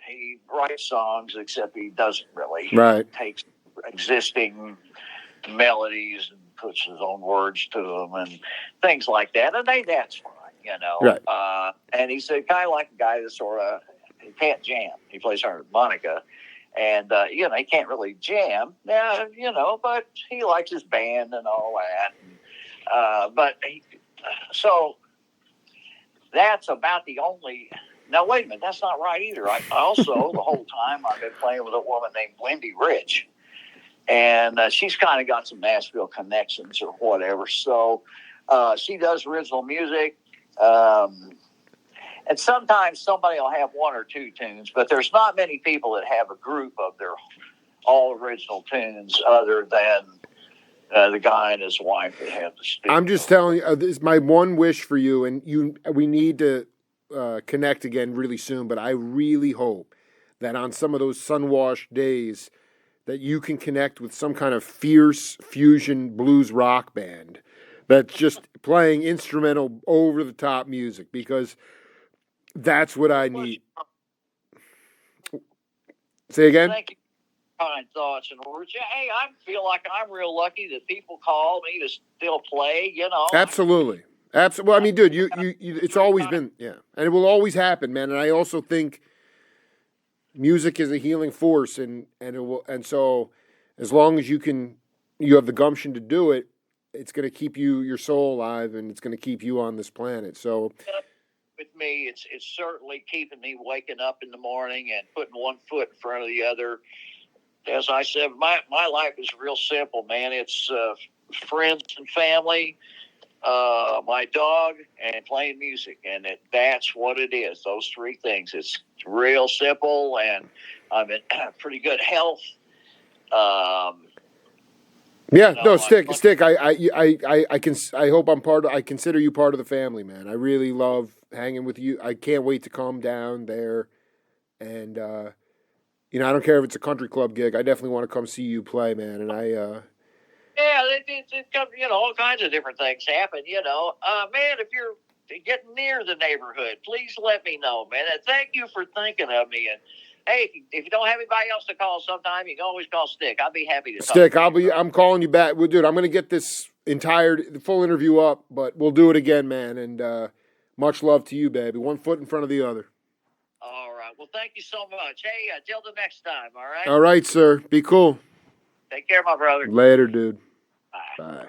he writes songs, except he doesn't really. Right. Takes existing melodies and puts his own words to them and things like that, and that's fine, Right. And he's a kind of like a guy that sort of he can't jam. He plays harmonica, and he can't really jam. But he likes his band and all that. So that's about the only. Now, wait a minute. That's not right either. I also, the whole time, I've been playing with a woman named Wendy Rich. And she's kind of got some Nashville connections or whatever. So she does original music. And sometimes somebody will have one or two tunes, but there's not many people that have a group of their all original tunes other than the guy and his wife that have the studio. I'm just telling you, this is my one wish for you, and we need to connect again really soon, but I really hope that on some of those sun-washed days that you can connect with some kind of fierce fusion blues rock band that's just playing instrumental over-the-top music, because that's what I need. Say again? Thank you. Kind thoughts and words. Yeah, hey, I feel like I'm real lucky that people call me to still play, Absolutely. Well, I mean, dude, you it's always been, and it will always happen, man. And I also think music is a healing force, and so as long as you have the gumption to do it, it's going to keep your soul alive, and it's going to keep you on this planet. So with me, it's certainly keeping me waking up in the morning and putting one foot in front of the other. As I said, my life is real simple, man. It's friends and family, my dog, and playing music, and that's what it is. Those three things. It's real simple, and I'm in pretty good health. Stick. I hope I consider you part of the family, man. I really love hanging with you. I can't wait to come down there, and I don't care if it's a country club gig. I definitely want to come see you play, man. And all kinds of different things happen. Man, if you're getting near the neighborhood, please let me know, man. And thank you for thinking of me. And hey, if you don't have anybody else to call sometime, you can always call Stick. I'll be happy to Stick, talk to you. I'm calling you back. Well, dude, I'm going to get this the full interview up, but we'll do it again, man. And much love to you, baby. One foot in front of the other. All right. Well, thank you so much. Hey, till the next time, all right? All right, sir. Be cool. Take care, my brother. Later, dude. Bye. Bye.